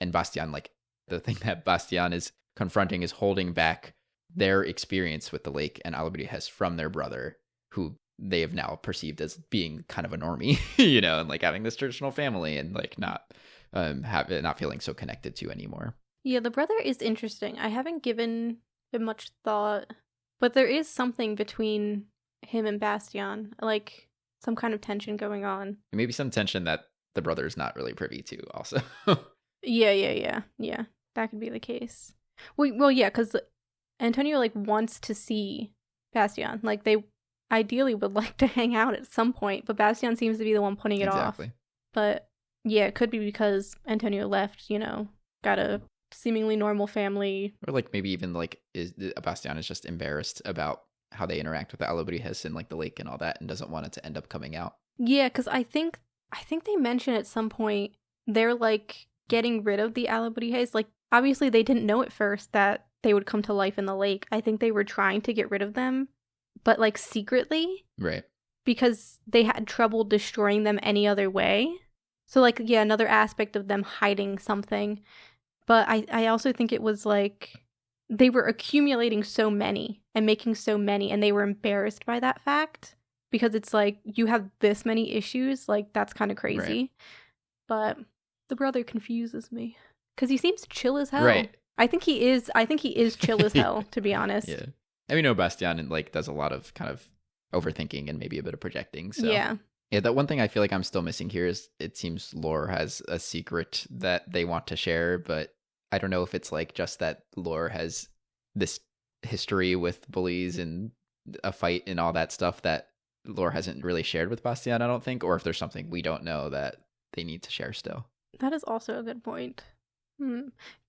Bastián, like the thing that Bastián is confronting is holding back their experience with the lake and Alabri from their brother, who they have now perceived as being kind of a normie, and like having this traditional family and like not feeling so connected to anymore. Yeah, the brother is interesting. I haven't given it much thought, but there is something between him and Bastian, like some kind of tension going on. Maybe some tension that the brother is not really privy to also. Yeah. That could be the case. Well, yeah, because Antonio like wants to see Bastian. Like they ideally would like to hang out at some point, but Bastian seems to be the one putting it off. But yeah, it could be because Antonio left, got a seemingly normal family. Or like maybe even like Bastian is just embarrassed about how they interact with the Alobrijes and like the lake and all that and doesn't want it to end up coming out. Yeah, because I think they mention at some point they're like getting rid of the Alobrijes. Like obviously they didn't know at first that they would come to life in the lake. I think they were trying to get rid of them, but like secretly. Right. Because they had trouble destroying them any other way. So like, yeah, another aspect of them hiding something. But I also think it was like they were accumulating so many and making so many, and they were embarrassed by that fact because it's like you have this many issues, like that's kind of crazy. Right. But the brother confuses me because he seems chill as hell. Right. I think he is chill as hell, to be honest. Yeah. And we know Bastian and like does a lot of kind of overthinking and maybe a bit of projecting. So yeah, that one thing I feel like I'm still missing here is it seems Lore has a secret that they want to share, but I don't know if it's like just that Lore has this history with bullies and a fight and all that stuff that Lore hasn't really shared with Bastian, I don't think, or if there's something we don't know that they need to share still. That is also a good point.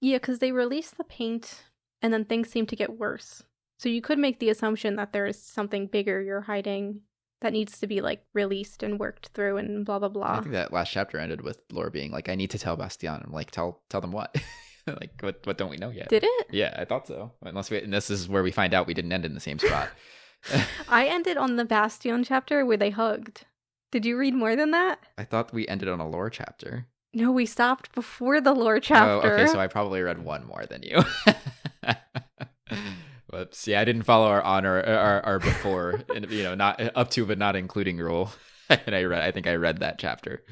Yeah, because they released the paint and then things seem to get worse. So you could make the assumption that there is something bigger you're hiding that needs to be like released and worked through and blah, blah, blah. I think that last chapter ended with Lore being like, I need to tell Bastian. I'm like, tell them what? Like, what don't we know yet? Did it? Yeah, I thought so. And this is where we find out we didn't end in the same spot. I ended on the Bastian chapter where they hugged. Did you read more than that? I thought we ended on a Lore chapter. No, we stopped before the Lore chapter. Oh, okay, so I probably read one more than you. Whoops. Yeah, I didn't follow our honor, our before, not up to but not including rule. And I think I read that chapter.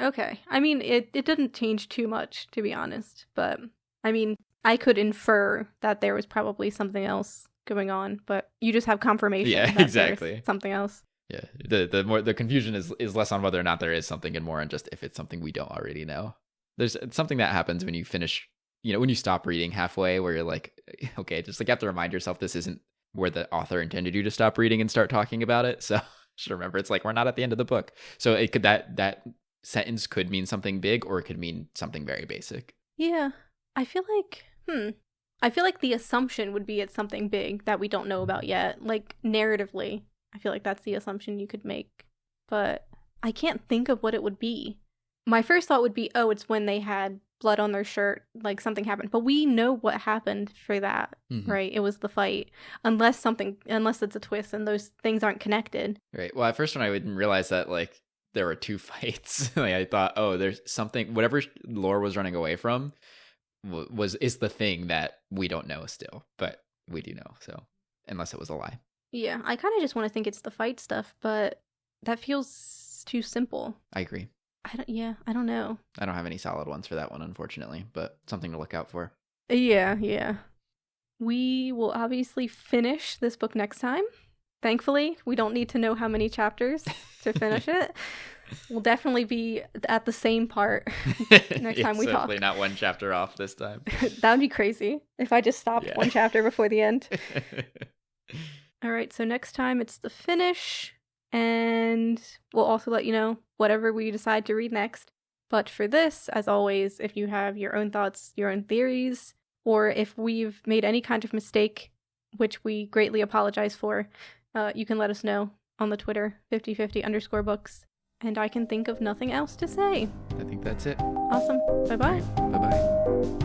Okay. I mean, it didn't change too much, to be honest. But, I mean, I could infer that there was probably something else going on, but you just have confirmation. Yeah, that exactly. Something else. Yeah. The confusion is less on whether or not there is something and more on just if it's something we don't already know. There's something that happens when you finish, when you stop reading halfway where you're like, okay, just like you have to remind yourself this isn't where the author intended you to stop reading and start talking about it. So just remember, it's like we're not at the end of the book. So it could that sentence could mean something big or it could mean something very basic. Yeah. I feel like the assumption would be it's something big that we don't know about yet. Like narratively, I feel like that's the assumption you could make. But I can't think of what it would be. My first thought would be, oh, it's when they had blood on their shirt, like something happened. But we know what happened for that, right? It was the fight. Unless it's a twist and those things aren't connected. Right. Well, at first when I didn't realize that, like, there were two fights, like I thought, oh, there's something, whatever Lore was running away from is the thing that we don't know still, but we do know. So unless it was a lie. Yeah. I kind of just want to think it's the fight stuff, but that feels too simple. I agree. I don't know. I don't have any solid ones for that one, unfortunately, but something to look out for. Yeah. We will obviously finish this book next time. Thankfully, we don't need to know how many chapters to finish it. We'll definitely be at the same part next time we talk. Definitely not one chapter off this time. That would be crazy if I just stopped one chapter before the end. All right, so next time it's the finish. And we'll also let you know whatever we decide to read next. But for this, as always, if you have your own thoughts, your own theories, or if we've made any kind of mistake, which we greatly apologize for, you can let us know on the Twitter, 5050_books. And I can think of nothing else to say. I think that's it. Awesome. Bye-bye. Bye-bye.